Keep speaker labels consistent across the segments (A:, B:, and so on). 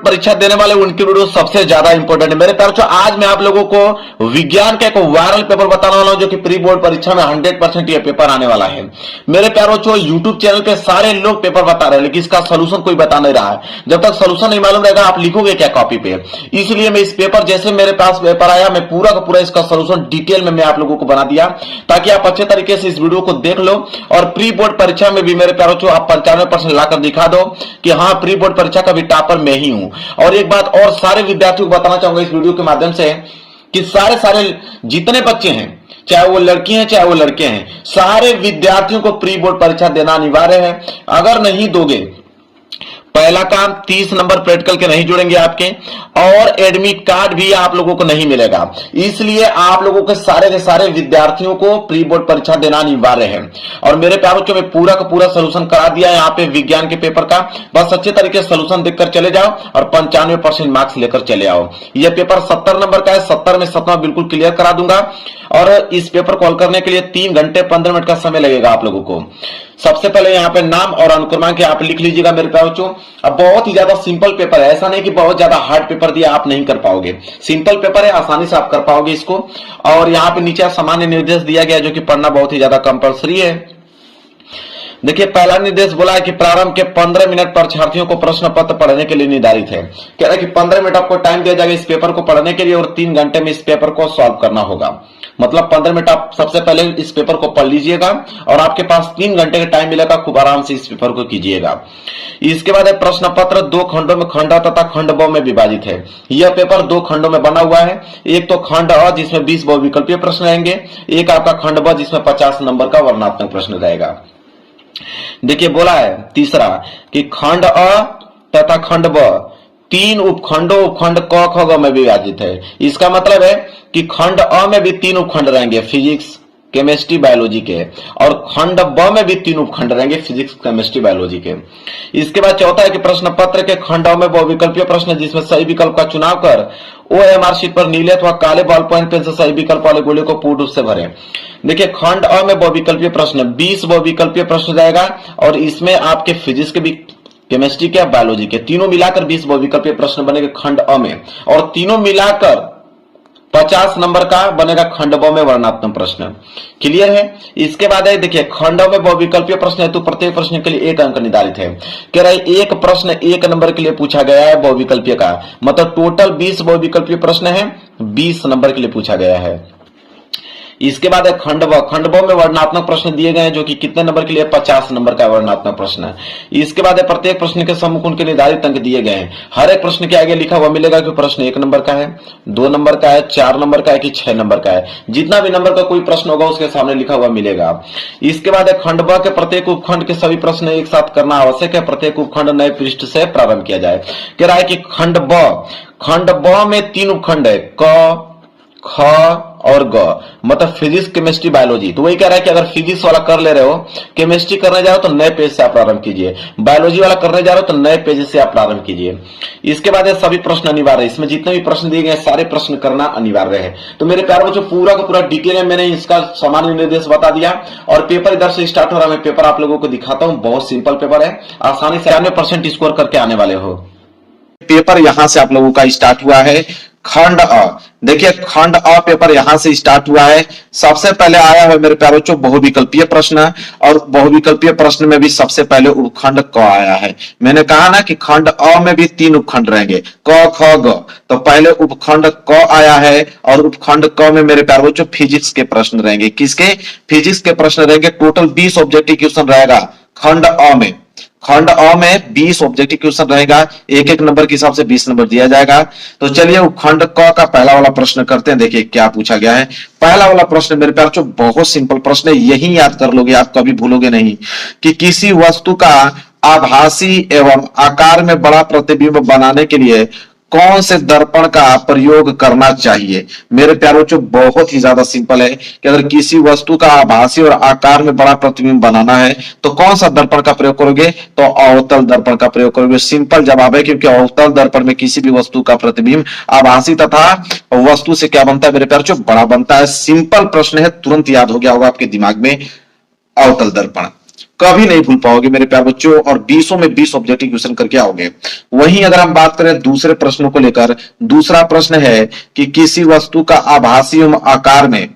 A: परीक्षा देने वाले उनकी वीडियो सबसे ज्यादा इंपॉर्टेंट है मेरे प्यारों। आज मैं आप लोगों को विज्ञान का एक वायरल पेपर बताने वाला हूं जो कि प्री बोर्ड परीक्षा में 100% ये पेपर आने वाला है मेरे प्यारों। यूट्यूब चैनल पे सारे लोग पेपर बता रहे हैं लेकिन इसका सोल्यूशन कोई बता नहीं रहा है। जब तक सोल्यूशन नहीं मालूम रहेगा आप लिखोगे क्या कॉपी पे। इसलिए मैं इस पेपर जैसे मेरे पास पेपर आया मैं पूरा का पूरा इसका सोल्यूशन डिटेल में मैं आप लोगों को बना दिया ताकि आप अच्छे तरीके से इस वीडियो को देख लो और प्री बोर्ड परीक्षा में भी मेरे प्यारों आप 95% लाकर दिखा दो कि हाँ प्री बोर्ड परीक्षा का भी टॉपर मैं ही हूं। और एक बात और सारे विद्यार्थियों को बताना चाहूंगा इस वीडियो के माध्यम से कि सारे जितने बच्चे हैं चाहे वो लड़की हैं चाहे वो लड़के हैं सारे विद्यार्थियों को प्री बोर्ड परीक्षा देना अनिवार्य है। अगर नहीं दोगे पहला काम 30 नंबर प्रैक्टिकल के नहीं जुड़ेंगे आपके और एडमिट कार्ड भी आप लोगों को नहीं मिलेगा। इसलिए आप लोगों के सारे विद्यार्थियों को प्री बोर्ड परीक्षा देना अनिवार्य है। और मेरे प्यारों को मैं पूरा का पूरा सोल्यूशन करा दिया है यहाँ पे विज्ञान के पेपर का। बस अच्छे तरीके से सोल्यूशन देखकर चले जाओ और 95% मार्क्स लेकर चले आओ। यह पेपर 70 नंबर का है, 70 में 70 बिल्कुल क्लियर करा दूंगा। और इस पेपर कॉल करने के लिए 3 घंटे 15 मिनट का समय लगेगा आप लोगों को। सबसे पहले यहाँ पे नाम और अनुक्रमांक आप लिख लीजिएगा मेरे प्यारों। अब बहुत ही ज्यादा सिंपल पेपर है, ऐसा नहीं कि बहुत ज्यादा हार्ड पेपर दिया आप नहीं कर पाओगे। सिंपल पेपर है, आसानी से आप कर पाओगे इसको। और यहाँ पे नीचे सामान्य निर्देश दिया गया जो कि पढ़ना बहुत ही ज्यादा कंपल्सरी है। देखिए पहला निर्देश बोला है कि प्रारंभ के 15 मिनट परीक्षार्थियों को प्रश्न पत्र पढ़ने के लिए निर्धारित है। कह रहा है कि 15 मिनट आपको टाइम दिया जाएगा इस पेपर को पढ़ने के लिए और 3 घंटे में इस पेपर को सॉल्व करना होगा। मतलब 15 मिनट आप सबसे पहले इस पेपर को पढ़ लीजिएगा और आपके पास 3 घंटे का टाइम मिलेगा, खूब आराम से इस पेपर को कीजिएगा। इसके बाद प्रश्न पत्र 2 खंडों में खंड अ तथा खंड ब में विभाजित है। यह पेपर 2 खंडों में बना हुआ है। एक तो खंड अ जिसमें 20 बहुविकल्पीय प्रश्न रहेंगे, एक आपका खंड ब जिसमें 50 नंबर का वर्णनात्मक प्रश्न रहेगा। देखिए बोला है तीसरा कि खंड अ तथा खंड ब 3 उपखंडों उपखंड क ख ग में विभाजित है। इसका मतलब है कि खंड अ में भी 3 उपखंड रहेंगे फिजिक्स केमिस्ट्री बायोलॉजी के और खंड ब में भी 3 उपखंड रहेंगे फिजिक्स केमिस्ट्री बायोलॉजी के। इसके बाद चौथा है कि प्रश्न पत्र के खंड अ में बहुविकल्पीय प्रश्न जिसमें सही विकल्प का चुनाव कर OMR शीट पर नीले अथवा काले बॉल पॉइंट पेन से सही विकल्प वाले गोले को पूर्ण रूप से भरें। देखिए खंड अ में बहुविकल्पीय प्रश्न 20 बहुविकल्पीय प्रश्न जाएगा और इसमें आपके फिजिक्स के भी केमिस्ट्री के बायोलॉजी के तीनों मिलाकर 20 बहुविकल्पीय प्रश्न बनेंगे खंड अ में और तीनों मिलाकर 50 नंबर का बनेगा खंड ब में वर्णनात्मक प्रश्न। क्लियर है। इसके बाद है देखिए खंड में बहुविकल्पीय प्रश्न है तो प्रत्येक प्रश्न के लिए 1 अंक निर्धारित है। कह रहा है एक प्रश्न 1 नंबर के लिए पूछा गया है बहुविकल्पीय का, मतलब टोटल 20 बहुविकल्पीय प्रश्न है 20 नंबर के लिए पूछा गया है। इसके बाद है खंड ब में वर्णनात्मक प्रश्न दिए गए हैं जो कि कितने नंबर के लिए 50 नंबर का वर्णनात्मक प्रश्न है। इसके बाद है प्रत्येक प्रश्न के सम्मुख उनके निर्धारित अंक दिए गए हैं। हर एक प्रश्न के आगे लिखा हुआ मिलेगा कि प्रश्न 1 नंबर का है, 2 नंबर का है, 4 नंबर का है कि 6 नंबर का है। जितना भी नंबर का कोई प्रश्न होगा उसके सामने लिखा हुआ मिलेगा। इसके बाद है खंड ब के प्रत्येक उपखंड के सभी प्रश्न एक साथ करना आवश्यक है। प्रत्येक उपखंड नए पृष्ठ से प्रारंभ किया जाए। कह रहा है कि खंड ब में 3 उपखंड है क ख और ग, मतलब फिजिक्स केमिस्ट्री बायोलॉजी। तो वही कह रहा है कि अगर फिजिक्स वाला कर ले रहे हो, केमिस्ट्री करने जा रहे हो तो नए पेज से आप प्रारंभ कीजिए, बायोलॉजी वाला करने जा रहे हो तो नए पेज से आप प्रारंभ कीजिए। इसके बाद सभी प्रश्न अनिवार्य है। इसमें जितने भी प्रश्न दिए गए सारे प्रश्न करना अनिवार्य है। तो मेरे प्यारे बच्चों पूरा का पूरा डिटेल है, मैंने इसका सामान्य निर्देश बता दिया और पेपर इधर से स्टार्ट हो रहा है। मैं पेपर आप लोगों को दिखाता हूँ, बहुत सिंपल पेपर है, आसानी से 90% स्कोर करके आने वाले हो। पेपर यहां से आप लोगों का स्टार्ट हुआ है खंड अ। देखिए खंड अ पेपर यहां से स्टार्ट हुआ है। सबसे पहले आया है मेरे प्यारे बच्चों बहुविकल्पीय प्रश्न और बहुविकल्पीय प्रश्न में भी सबसे पहले उपखंड क आया है। मैंने कहा ना कि खंड अ में भी 3 उपखंड रहेंगे क ख ग, तो पहले उपखंड क आया है और उपखंड क में मेरे प्यारे बच्चों फिजिक्स के प्रश्न रहेंगे। किसके? फिजिक्स के प्रश्न रहेंगे। टोटल 20 ऑब्जेक्टिव क्वेश्चन रहेगा खंड अ में। खंड अ में 20 ऑब्जेक्टिव क्वेश्चन रहेगा, एक नंबर के हिसाब से 20 नंबर दिया जाएगा। तो चलिए उपखंड क का पहला वाला प्रश्न करते हैं। देखिए क्या पूछा गया है। पहला वाला प्रश्न मेरे प्यार जो बहुत सिंपल प्रश्न है, यही याद कर लोगे आप, कभी भूलोगे नहीं कि किसी वस्तु का आभासी एवं आकार में बड़ा प्रतिबिंब बनाने के लिए कौन से दर्पण का प्रयोग करना चाहिए। मेरे प्यारों जो बहुत ही ज्यादा सिंपल है कि अगर किसी वस्तु का आभासी और आकार में बड़ा प्रतिबिंब बनाना है तो कौन सा दर्पण का प्रयोग करोगे, तो अवतल दर्पण का प्रयोग करोगे। सिंपल जवाब है, क्योंकि अवतल दर्पण में किसी भी वस्तु का प्रतिबिंब आभासी तथा वस्तु से क्या बनता है मेरे प्यारों, जो बड़ा बनता है। सिंपल प्रश्न है, तुरंत याद हो गया होगा आपके दिमाग में अवतल दर्पण।
B: कभी नहीं भूल पाओगे मेरे प्यारे बच्चों, और 20 में 20 ऑब्जेक्टिव क्वेश्चन करके आओगे। वहीं अगर हम बात करें दूसरे प्रश्नों को लेकर, दूसरा प्रश्न है कि किसी वस्तु का आभासी एवं आकार में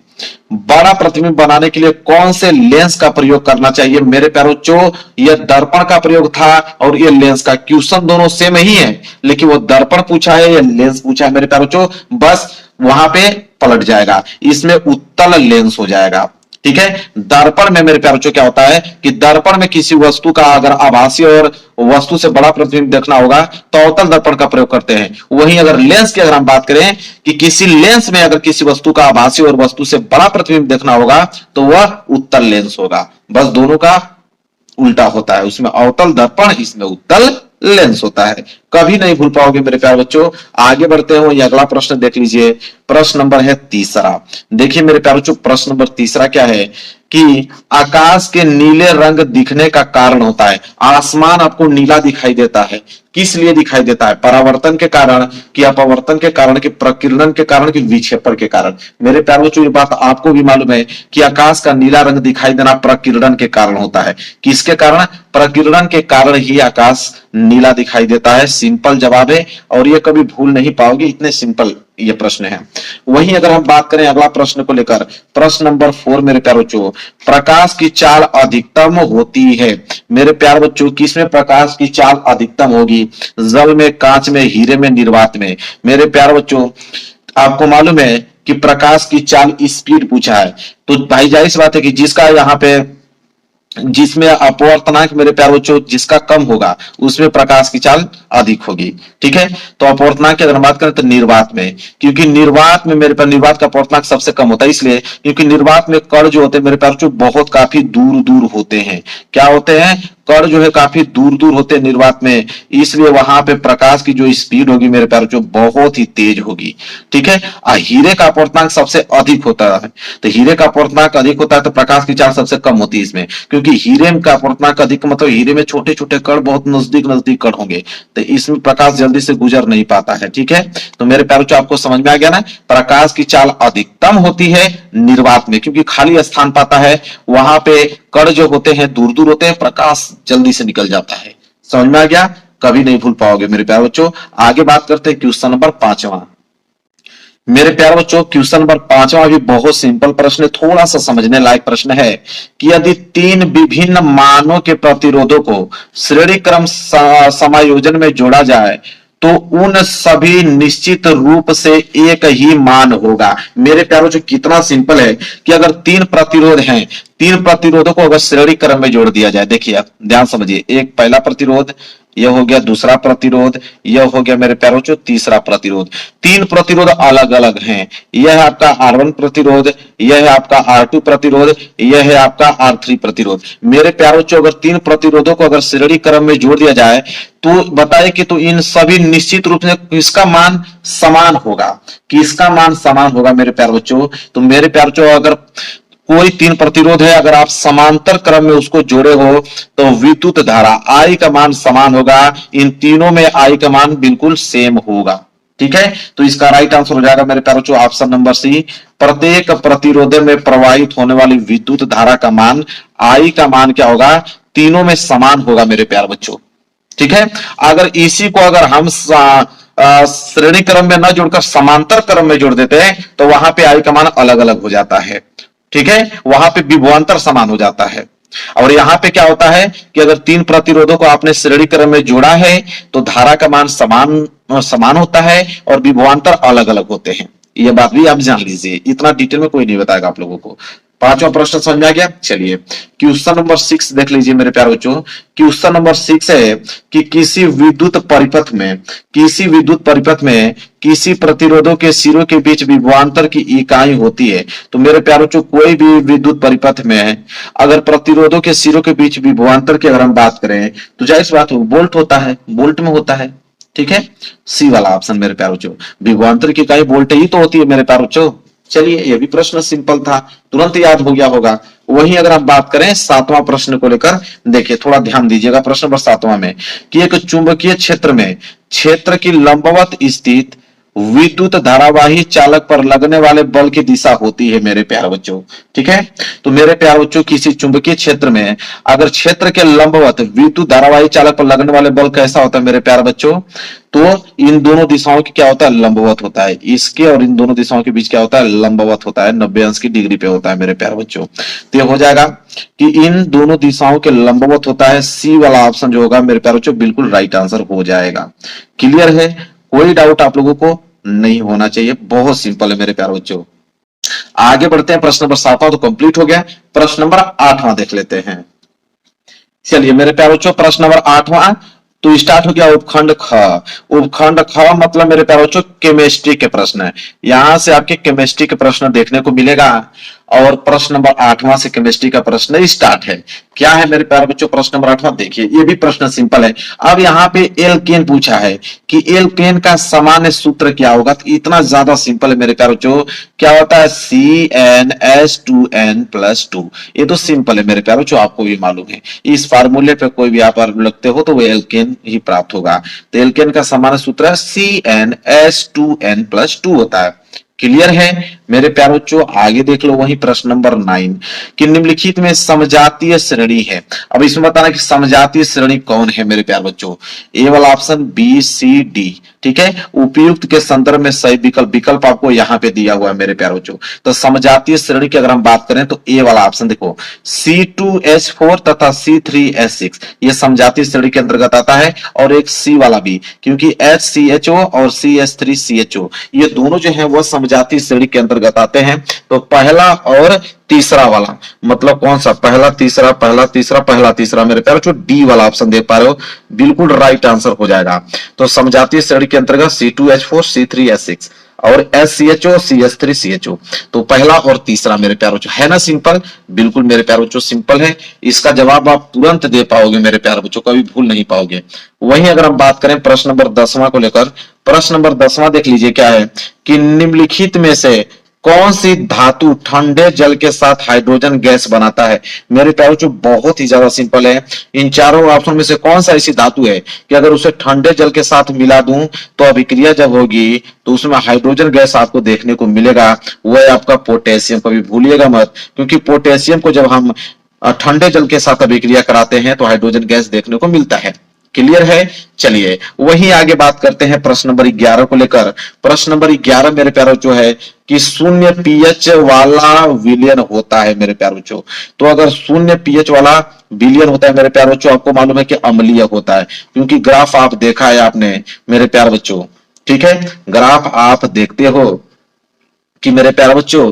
B: बड़ा प्रतिबिंब बनाने के लिए कौन से लेंस का प्रयोग करना चाहिए। मेरे प्यारे बच्चों, यह दर्पण का प्रयोग था और यह लेंस का, क्वेश्चन दोनों सेम ही है, लेकिन वो दर्पण पूछा है या लेंस पूछा है मेरे प्यारे बच्चों, बस वहां पे पलट जाएगा, इसमें उत्तल लेंस हो जाएगा। ठीक है, दर्पण में मेरे प्यारे बच्चों क्या होता है कि दर्पण में किसी वस्तु का अगर आभासी और वस्तु से बड़ा प्रतिबिंब देखना होगा तो अवतल दर्पण का प्रयोग करते हैं। वहीं अगर लेंस की अगर हम बात करें कि किसी लेंस में अगर किसी वस्तु का आभासी और वस्तु से बड़ा प्रतिबिंब देखना होगा तो वह उत्तल लेंस होगा। बस दोनों का उल्टा होता है, उसमें अवतल दर्पण, इसमें उत्तल लेंस होता है। कभी नहीं भूल पाओगे मेरे प्यारे बच्चों। आगे बढ़ते हैं, ये अगला प्रश्न देख लीजिए। प्रश्न नंबर है तीसरा। देखिए मेरे प्यारे बच्चों, प्रश्न नंबर तीसरा क्या है कि आकाश के नीले रंग दिखने का कारण होता है। आसमान आपको नीला दिखाई देता है, किस लिए दिखाई देता है? परावर्तन के कारण, कि अपवर्तन के कारण, कि प्रकीर्णन के कारण, कि विक्षेपण के कारण। मेरे प्यारे बच्चों, ये बात आपको भी मालूम है कि आकाश का नीला रंग दिखाई देना प्रकीर्णन के कारण होता है। किसके कारण? प्रकीर्णन के कारण ही आकाश नीला दिखाई देता है। सिंपल जवाब है और ये कभी भूल नहीं पाओगे, इतने सिंपल ये प्रश्न है। वहीं अगर हम बात करें अगला प्रश्न को लेकर, प्रश्न नंबर 4 मेरे प्यारे बच्चों, प्रकाश की चाल अधिकतम होती है। मेरे प्यारे बच्चों, किसमें प्रकाश की चाल अधिकतम होगी? जल में, कांच में, हीरे में, निर्वात में। मेरे प्यारे बच्चों, आपको मालूम है कि प्रकाश की चाल स्पीड पूछा है, तो भाई जाहिर सी बात है कि जिसका यहाँ पे, जिसमें अपवर्तनांक मेरे प्यारे बच्चों जिसका कम होगा उसमें प्रकाश की चाल अधिक होगी। ठीक है, तो अपवर्तनांक की अगर बात करें तो निर्वात में, क्योंकि निर्वात में मेरे प्यारे, निर्वात का अपवर्तनांक सबसे कम होता है, इसलिए क्योंकि निर्वात में कण जो होते हैं मेरे प्यारे बच्चों बहुत काफी दूर दूर होते हैं। क्या होते हैं? कण जो है काफी दूर दूर होते हैं निर्वात में, इसलिए वहां पे प्रकाश की जो स्पीड होगी मेरे प्यारे बच्चों बहुत ही तेज होगी। ठीक है, हीरे का अपवर्तनांक सबसे अधिक होता है, तो हीरे का अपवर्तनांक अधिक होता है तो प्रकाश की चाल सबसे कम होती है इसमें, क्योंकि हीरे का अपवर्तनांक अधिक मतलब हीरे में छोटे छोटे कण बहुत नजदीक नजदीक कण होंगे, तो इसमें प्रकाश जल्दी से गुजर नहीं पाता है। ठीक है, तो मेरे प्यारे बच्चों आपको समझ में आ गया ना, प्रकाश की चाल अधिकतम होती है निर्वात में, क्योंकि खाली स्थान पाता है, वहां पे कण जो होते हैं दूर दूर होते हैं, प्रकाश जल्दी से निकल जाता है। समझ में आ गया? कभी नहीं भूल पाओगे मेरे प्यारे बच्चों। आगे बात करते हैं क्वेश्चन नंबर 5वां। मेरे प्यारे बच्चों, क्वेश्चन नंबर 5वां भी बहुत सिंपल प्रश्न, थोड़ा सा समझने लायक प्रश्न है कि यदि 3 विभिन्न मानों के प्रतिरोधों को श्रेणी क्रम समायोजन में जोड़ा जाए तो उन सभी निश्चित रूप से एक ही मान होगा। मेरे प्यारों जो कितना सिंपल है कि अगर 3 प्रतिरोध हैं, 3 प्रतिरोधों को अगर श्रेणी क्रम में जोड़ दिया जाए, देखिए आप ध्यान समझिए, एक पहला प्रतिरोध, यह हो गया दूसरा प्रतिरोध, यह हो गया मेरे प्यारों जो तीसरा प्रतिरोध। 3 प्रतिरोध अलग अलग हैं, यह है आपका R1 प्रतिरोध, यह है आपका R2 प्रतिरोध, यह है आपका R3 प्रतिरोध। मेरे प्यारों जो अगर 3 प्रतिरोधों को अगर श्रेणी क्रम में जोड़ दिया जाए तो बताए कि तो इन सभी निश्चित रूप से किसका मान समान होगा, किसका मान समान होगा मेरे प्यारे बच्चों। तो मेरे प्यारे बच्चों, अगर कोई 3 प्रतिरोध है, अगर आप समांतर क्रम में उसको जोड़े हो तो विद्युत धारा I का मान समान होगा, इन तीनों में I का मान बिल्कुल सेम होगा। ठीक है, तो इसका राइट आंसर हो जाएगा मेरे प्यारे बच्चों ऑप्शन नंबर सी। प्रत्येक प्रतिरोध में प्रवाहित होने वाली विद्युत धारा का मान, I का मान क्या होगा, तीनों में समान होगा मेरे प्यारे बच्चों। ठीक है, अगर इसी को अगर हम श्रेणी क्रम में न जोड़कर समांतर क्रम में जोड़ देते हैं तो वहां पे I का मान अलग अलग हो जाता है। ठीक है, वहां पे विभवांतर समान हो जाता है। और यहां पे क्या होता है कि अगर 3 प्रतिरोधों को आपने श्रेणी क्रम में जोड़ा है तो धारा का मान समान होता है और विभवांतर अलग अलग होते हैं। यह बात भी आप जान लीजिए, इतना डिटेल में कोई नहीं बताएगा आप लोगों को। 5वां प्रश्न समझ में आ गया। चलिए क्वेश्चन नंबर 6 देख लीजिए मेरे प्यारे बच्चों। क्वेश्चन नंबर 6 है कि किसी विद्युत परिपथ में किसी प्रतिरोधों के सिरों के बीच विभवांतर की इकाई होती है। तो मेरे प्यारे बच्चों, कोई भी विद्युत परिपथ में अगर प्रतिरोधों के सिरों के बीच विभवांतर की अगर हम बात करें तो जाहिर सी बात है वोल्ट होता है, वोल्ट में होता है। ठीक है, सी वाला ऑप्शन मेरे प्यारे बच्चों, विभवांतर की इकाई वोल्ट ही तो होती है मेरे प्यारे बच्चों। चलिए, ये भी प्रश्न सिंपल था, तुरंत याद हो गया होगा। वहीं अगर हम बात करें 7वां प्रश्न को लेकर, देखिए थोड़ा ध्यान दीजिएगा प्रश्न नंबर 7वां में कि एक चुंबकीय क्षेत्र में क्षेत्र की लंबवत स्थित विद्युत धारावाही चालक पर लगने वाले बल की दिशा होती है मेरे प्यारे बच्चों। ठीक है, तो मेरे प्यारे बच्चों किसी चुंबकीय क्षेत्र में अगर क्षेत्र के लंबवत विद्युत धारावाही चालक पर लगने वाले बल कैसा होता है मेरे प्यारे बच्चों, तो इन दोनों दिशाओं की क्या होता है, लंबवत होता है। इसके और इन दोनों दिशाओं के बीच क्या होता है, लंबवत होता है, 90 अंश की डिग्री पे होता है मेरे प्यारे बच्चों। तो ये हो जाएगा कि इन दोनों दिशाओं के लंबवत होता है। सी वाला ऑप्शन जो होगा मेरे प्यारे बच्चों बिल्कुल राइट आंसर हो जाएगा। क्लियर है, कोई डाउट आप लोगों को नहीं होना चाहिए, बहुत सिंपल है मेरे प्यारे बच्चों। आगे बढ़ते हैं, प्रश्न नंबर 7वां तो कंप्लीट हो गया, प्रश्न नंबर 8वां देख लेते हैं। चलिए मेरे प्यारे बच्चों, प्रश्न नंबर 8वां तो स्टार्ट हो गया उपखंड ख। उपखंड ख मतलब मेरे प्यारे बच्चों केमिस्ट्री के प्रश्न है। यहां से आपके केमिस्ट्री के प्रश्न देखने को मिलेगा और प्रश्न नंबर 8वां से केमिस्ट्री का प्रश्न स्टार्ट है। क्या है मेरे प्यारे बच्चों प्रश्न नंबर 8वां, देखिए ये भी प्रश्न सिंपल है। अब यहाँ पे एल्केन पूछा है कि एल्केन का सामान्य सूत्र क्या होगा, तो इतना ज्यादा सिंपल है मेरे प्यारे बच्चों। क्या होता है, CnH2n+2। ये तो सिंपल है मेरे प्यारे बच्चों, आपको भी मालूम है। इस फार्मूले पे कोई भी आप लगते हो तो वो एल्केन ही प्राप्त होगा। तो एल्केन का सामान्य सूत्र है CnH2n+2 होता है। क्लियर है मेरे प्यारे बच्चों, आगे देख लो वही प्रश्न नंबर 9 कि निम्नलिखित में समजातीय श्रेणी है। अब इसमें बताना कि समजातीय श्रेणी कौन है मेरे प्यारे बच्चों। ए वाला ऑप्शन बी सी डी, ठीक है। उपयुक्त के संदर्भ में सही विकल्प आपको यहाँ पे दिया हुआ है मेरे प्यारे बच्चों। तो समजातीय श्रेणी की अगर हम बात करें तो ए वाला ऑप्शन देखो C2H4 तथा C3H6 ये समजातीय श्रेणी के अंतर्गत आता है, और एक सी वाला भी, क्योंकि HCHO और CH3CHO ये दोनों जो है वो समजातीय श्रेणी के अंतर्गत आते हैं। तो पहला और तीसरा वाला मतलब कौन सा, पहला तीसरा मेरे प्यारे बच्चों डी वाला ऑप्शन देख पा रहे हो, बिल्कुल राइट आंसर हो जाएगा। तो समजातीय श्रेणी के अंतर्गत C2H4 C3H6 और SCHO CH3CHO, तो पहला और तीसरा मेरे प्यारे बच्चों है ना सिंपल, बिल्कुल मेरे प्यारे बच्चों सिंपल है। इसका जवाब आप तुरंत दे पाओगे मेरे प्यारे बच्चों, कभी भूल नहीं पाओगे। वहीं अगर हम बात करें प्रश्न नंबर 10वां को लेकर, प्रश्न नंबर 10वां देख लीजिए क्या है कि निम्नलिखित में से कौन सी धातु ठंडे जल के साथ हाइड्रोजन गैस बनाता है। मेरे प्यारे बच्चों बहुत ही ज्यादा सिंपल है। इन चारों ऑप्शन में से कौन सा ऐसी धातु है कि अगर उसे ठंडे जल के साथ मिला दूं तो अभिक्रिया जब होगी तो उसमें हाइड्रोजन गैस आपको देखने को मिलेगा, वह है आपका पोटेशियम। कभी भूलिएगा मत, क्योंकि पोटेशियम को जब हम ठंडे जल के साथ अभिक्रिया कराते हैं तो हाइड्रोजन गैस देखने को मिलता है। क्लियर है, चलिए वही आगे बात करते हैं प्रश्न नंबर 11 को लेकर। प्रश्न नंबर 11 मेरे प्यारे बच्चों है कि 0 pH वाला विलयन होता है मेरे प्यारे बच्चों। तो अगर 0 pH वाला विलयन होता है मेरे प्यारे बच्चों, आपको मालूम है कि अम्लीय होता है, क्योंकि ग्राफ आप देखा है आपने मेरे प्यारे बच्चों, ठीक है। ग्राफ आप देखते हो कि मेरे प्यारे बच्चों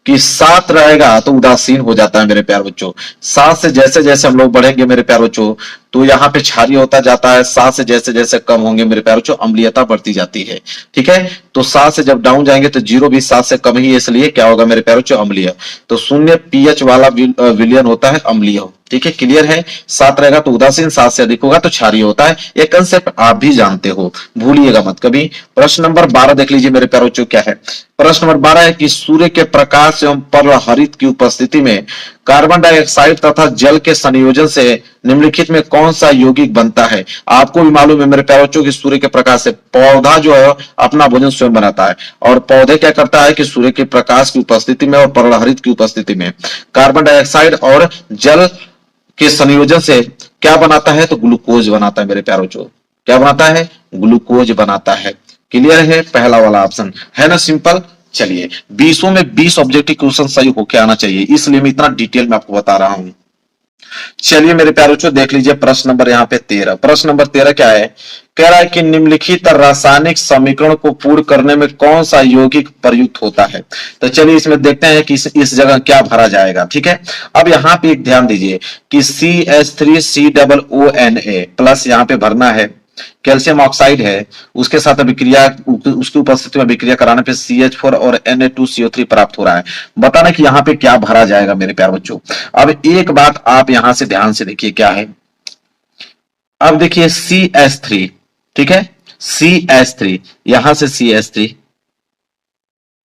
B: कि 7 रहेगा तो उदासीन हो जाता है मेरे प्यारे बच्चों। 7 से जैसे जैसे हम लोग बढ़ेंगे मेरे प्यारे बच्चों तो यहाँ पे क्षारीय होता जाता है। 7 से जैसे जैसे कम होंगे मेरे प्यारे बच्चों अम्लीयता बढ़ती जाती है, ठीक है। तो 7 से जब डाउन जाएंगे तो 0 भी 7 से कम ही, इसलिए क्या होगा मेरे प्यारे बच्चों, अम्लीय। तो 0 pH वाला विलयन होता है अम्लीय, ठीक है। क्लियर है, 7 रहेगा तो उदासीन, 7 से अधिक होगा तो क्षारीय होता है। ये कंसेप्ट आप भी जानते हो, भूलिएगा मत कभी। प्रश्न नंबर 12 देख लीजिए मेरे प्यारे बच्चों क्या है। प्रश्न नंबर 12 है कि सूर्य के प्रकाश एवं परहरित की उपस्थिति में कार्बन डाइऑक्साइड तथा जल के संयोजन से निम्नलिखित में कौन सा यौगिक बनता है। आपको भी मालूम है मेरे प्यारे बच्चों कि सूर्य के प्रकाश से पौधा जो है अपना भोजन स्वयं बनाता है, और पौधे क्या करता है कि सूर्य के प्रकाश की उपस्थिति में और परहरित की उपस्थिति में कार्बन डाइऑक्साइड और जल के संयोजन से क्या बनाता है, तो ग्लूकोज बनाता है मेरे प्यारे बच्चों। क्या बनाता है, ग्लूकोज बनाता है। क्लियर है, पहला वाला ऑप्शन है ना सिंपल। चलिए 20 में 20 ऑब्जेक्टिव क्वेश्चन सही होके आना चाहिए, इसलिए मैं इतना डिटेल में आपको बता रहा हूं। चलिए मेरे प्यारे बच्चों देख लीजिए प्रश्न नंबर यहाँ पे 13। प्रश्न नंबर 13 क्या है, कह रहा है कि निम्नलिखित रासायनिक समीकरण को पूर्ण करने में कौन सा यौगिक प्रयुक्त होता है। तो चलिए इसमें देखते हैं कि इस जगह क्या भरा जाएगा, ठीक है। अब यहाँ पे एक ध्यान दीजिए कि CH3COONA प्लस यहाँ पे भरना है, कैल्शियम ऑक्साइड है, उसके साथ अभिक्रिया, उसकी उपस्थिति में अभिक्रिया कराने पे CH4 और Na2CO3 प्राप्त हो रहा है। बताना कि यहाँ पे क्या भरा जाएगा मेरे प्यारे बच्चों। अब एक बात आप यहां से ध्यान से देखिए क्या है। अब देखिए CH3, ठीक है, CH3, यहां से CH3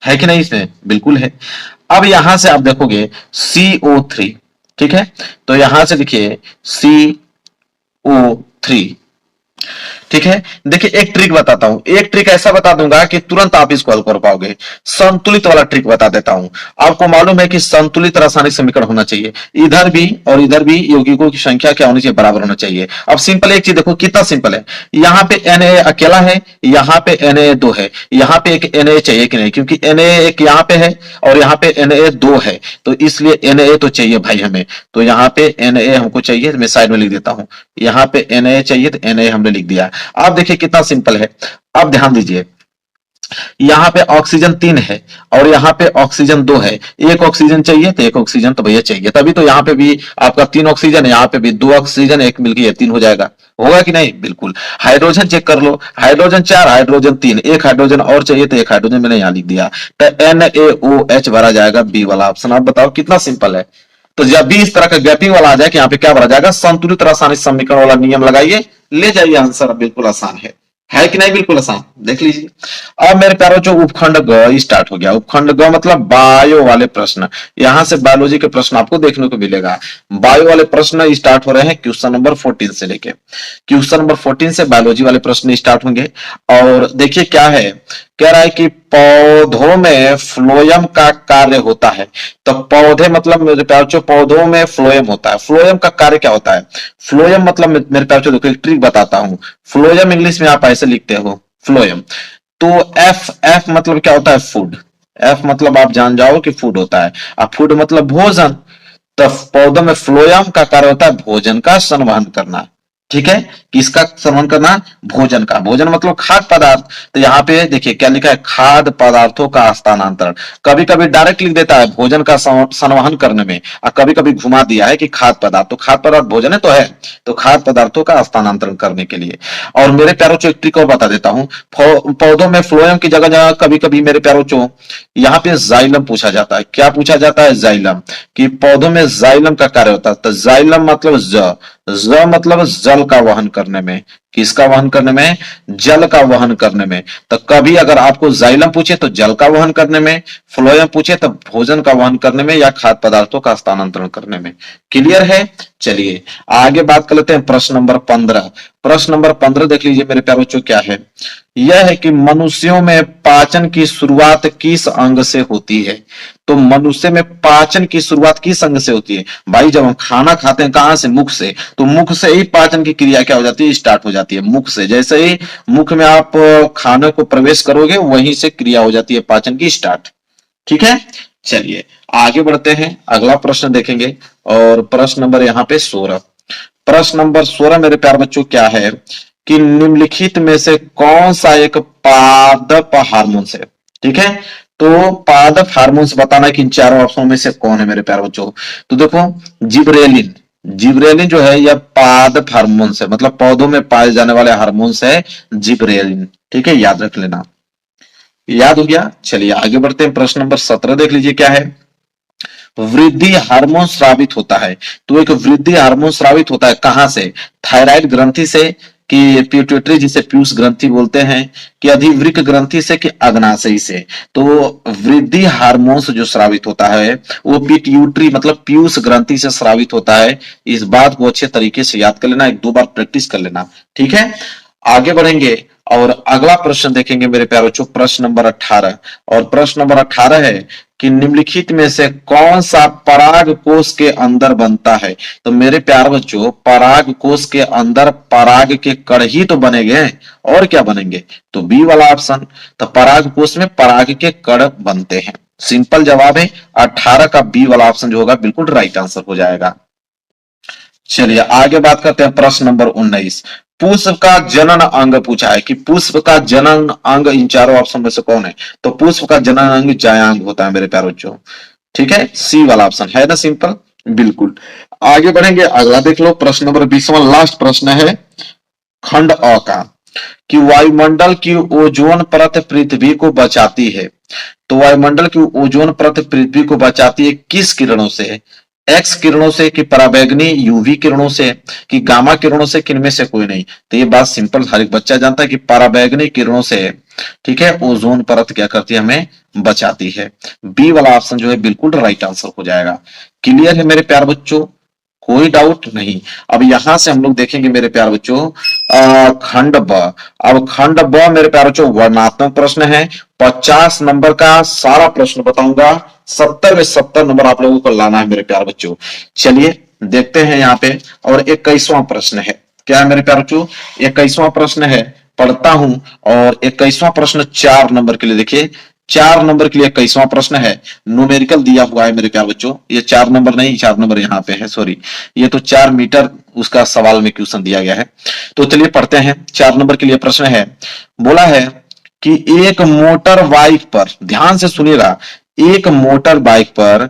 B: है कि नहीं, इसमें बिल्कुल है। अब यहां से आप देखोगे CO3, ठीक है, तो यहां से देखिए CO3, ठीक है। देखिए एक ट्रिक बताता हूं, एक ट्रिक ऐसा बता दूंगा कि तुरंत आप इसको हल कर पाओगे। संतुलित वाला ट्रिक बता देता हूं। आपको मालूम है कि संतुलित रासायनिक समीकरण होना चाहिए, इधर भी और इधर भी यौगिकों की संख्या क्या होनी चाहिए, बराबर होना चाहिए। अब सिंपल एक चीज देखो कितना सिंपल है, यहां पे Na अकेला है, यहां पे Na दो है, यहां पे एक Na चाहिए कि नहीं, क्योंकि Na एक यहां पे है और यहां पे Na दो है, तो इसलिए Na तो चाहिए भाई हमें। तो यहां पे Na हमको चाहिए, मैं साइड में लिख देता हूं, यहां पे Na चाहिए तो Na हमने लिख दिया। आप देखिए कितना सिंपल है। अब ध्यान दीजिए, यहां पे ऑक्सीजन 3 है और यहां पे ऑक्सीजन 2 है, एक ऑक्सीजन चाहिए तो एक ऑक्सीजन तो भैया चाहिए, तभी तो यहां पे भी आपका 3 ऑक्सीजन है, यहां पे भी 2 ऑक्सीजन, एक मिलकर 3 हो जाएगा। होगा कि नहीं? बिल्कुल। हाइड्रोजन चेक कर लो, हाइड्रोजन 4, हाइड्रोजन 3, एक हाइड्रोजन और चाहिए तो एक हाइड्रोजन मैंने यहां लिख दिया, तो NaOH भरा जाएगा बी वाला ऑप्शन। आप बताओ कितना सिंपल है। तो जब भी इस तरह का गैपिंग वाला आ जाए कि यहाँ पे क्या भरा जाएगा, संतुलित रासायनिक समीकरण वाला नियम लगाइए, ले जाइए आंसर। बिल्कुल आसान है कि नहीं? बिल्कुल आसान। देख लीजिए। अब मेरे प्यारो जो उपखंड ग स्टार्ट हो गया। उपखंड ग मतलब बायो वाले प्रश्न, यहां से बायोलॉजी के प्रश्न आपको देखने को मिलेगा। बायो वाले प्रश्न स्टार्ट हो रहे हैं क्वेश्चन नंबर 14 से लेके, क्वेश्चन नंबर 14 से बायोलॉजी वाले प्रश्न स्टार्ट होंगे। और देखिए क्या है, कह रहा है कि पौधों में फ्लोएम का कार्य होता है। तो पौधे मतलब मेरे प्यार जो पौधों में फ्लोएम होता है, फ्लोएम का कार्य क्या होता है? फ्लोएम मतलब मेरे प्यार जो देखो एक ट्रिक बताता हूं। फ्लोएम इंग्लिश में आप ऐसे लिखते हो फ्लोएम, तो एफ एफ मतलब क्या होता है? फूड। एफ मतलब आप जान जाओ कि फूड होता है, अब फूड मतलब भोजन। तो पौधों में फ्लोएम का कार्य होता है भोजन का संवहन करना। ठीक है, किसका संवहन करना? भोजन का। भोजन मतलब खाद्य पदार्थ। तो यहाँ पे देखिए क्या लिखा है, खाद्य पदार्थों का हस्तांतरण। कभी कभी डायरेक्ट लिख देता है भोजन का संवहन करने में, और कभी कभी घुमा दिया है कि खाद्य पदार्थ। तो खाद्य पदार्थ भोजन है तो है, तो खाद्य पदार्थों का हस्तांतरण करने के लिए। और मेरे प्यारों चो एक ट्रिक और बता देता हूं, पौधों में फ्लोएम की जगह जगह कभी कभी मेरे प्यारों चो यहाँ पे जाइलम पूछा जाता है। क्या पूछा जाता है? जाइलम, कि पौधों में जाइलम का कार्य होता है। तो जाइलम मतलब ज मतलब जल का वहन करने में। किसका वहन करने में? जल का वहन करने में। तो कभी अगर आपको जाइलम पूछे तो जल का वहन करने में, फ्लोएम पूछे तो भोजन का वहन करने में या खाद्य पदार्थों का हस्तांतरण करने में। क्लियर है? चलिए आगे बात कर लेते हैं प्रश्न नंबर 15। प्रश्न नंबर 15 देख लीजिए मेरे प्यारे बच्चों, क्या है? यह है कि मनुष्यों में पाचन की शुरुआत किस अंग से होती है? तो मनुष्य में पाचन की शुरुआत किस अंग से होती है? भाई जब हम खाना खाते हैं कहां से? मुख से। तो मुख से ही पाचन की क्रिया क्या हो जाती है? स्टार्ट हो जाती है। मुख से, जैसे ही मुख में आप खाने को प्रवेश करोगे वहीं से क्रिया हो जाती है पाचन की स्टार्ट। ठीक है, चलिए आगे बढ़ते हैं, अगला प्रश्न देखेंगे। और प्रश्न नंबर यहाँ पे 16। प्रश्न नंबर 16 मेरे प्यार बच्चों क्या है कि निम्नलिखित में से कौन सा एक पादप हार्मोन है? ठीक है, तो पादप हार्मोन बताना है कि इन चारों ऑप्शनों में से कौन है मेरे प्यार बच्चों। तो देखो जिब्रेलिन, जिब्रेलिन जो है यह पादप हार्मोन है, मतलब पौधों में पाए जाने वाले हार्मोन है जिब्रेलिन। ठीक है, याद रख लेना। याद हो गया? चलिए आगे बढ़ते हैं। प्रश्न नंबर 17 देख लीजिए क्या है। वृद्धि हार्मोन स्रावित होता है। तो एक वृद्धि हार्मोन स्रावित होता है कहां से? थायराइड ग्रंथि से, कि प्यूटेटरी जिसे पीयूष ग्रंथि बोलते हैं, कि अधिवृक्क ग्रंथि से, कि अग्नाशय से। तो वृद्धि हार्मोन जो स्रावित होता है वो पिट्यूटरी मतलब पीयूष ग्रंथि से स्रावित होता है। इस बात को अच्छे तरीके से याद कर लेना, एक दो बार प्रैक्टिस कर लेना। ठीक है, आगे बढ़ेंगे और अगला प्रश्न देखेंगे मेरे प्यारे बच्चों, प्रश्न नंबर 18। और प्रश्न नंबर 18 है कि निम्नलिखित में से कौन सा पराग कोश के अंदर बनता है? तो मेरे प्यारे बच्चों पराग कोश के अंदर पराग के कण ही तो बनेंगे, और क्या बनेंगे? तो बी वाला ऑप्शन। तो पराग कोश में पराग के कण बनते हैं। सिंपल जवाब है 18 का बी वाला ऑप्शन जो होगा बिल्कुल राइट आंसर हो जाएगा। चलिए आगे बात करते हैं प्रश्न नंबर 19। पुष्प का जनन अंग पूछा है कि पुष्प का जनन अंग इन चारों ऑप्शन में से कौन है? तो पुष्प का जनन अंग जायांग होता है मेरे प्यारे बच्चों। ठीक है, सी वाला ऑप्शन है ना, सिंपल। बिल्कुल। आगे बढ़ेंगे, अगला देख लो प्रश्न नंबर 20वां लास्ट प्रश्न है खंड अ का, कि वायुमंडल की ओजोन परत पृथ्वी को बचाती है। तो वायुमंडल की ओजोन परत पृथ्वी को बचाती है किस किरणों से? एक्स किरणों से, कि पराबैंगनी यूवी किरणों से, कि गामा किरणों से, किनमें से कोई नहीं? तो ये बात सिंपल हर एक बच्चा जानता है कि पराबैंगनी किरणों से, ठीक है, ओजोन परत क्या करती है? हमें बचाती है। बी वाला ऑप्शन जो है बिल्कुल राइट आंसर हो जाएगा। क्लियर है मेरे प्यार बच्चों? कोई डाउट नहीं। अब यहां से हम लोग देखेंगे मेरे प्यार बच्चों खंड ब। अब खंड ब मेरे प्यार बच्चों वर्णनात्मक प्रश्न है। 50 नंबर का सारा प्रश्न बताऊंगा, 70 में 70 नंबर आप लोगों को लाना है मेरे प्यार बच्चों। चलिए देखते हैं यहाँ पे। और 21वां प्रश्न है, क्या है मेरे प्यार बच्चों? 21वां प्रश्न है, पढ़ता हूं। और 21वां प्रश्न 4 नंबर के लिए, देखिए 4 नंबर के लिए 21वां प्रश्न है। न्यूमेरिकल दिया हुआ है मेरे प्यार बच्चों, ये 4 नंबर नहीं, 4 नंबर यहाँ पे है, सॉरी, ये तो 4 मीटर उसका सवाल में क्वेश्चन दिया गया है। तो चलिए पढ़ते हैं। 4 नंबर के लिए प्रश्न है, बोला है कि एक मोटर बाइक पर, ध्यान से सुनिएगा, एक मोटर बाइक पर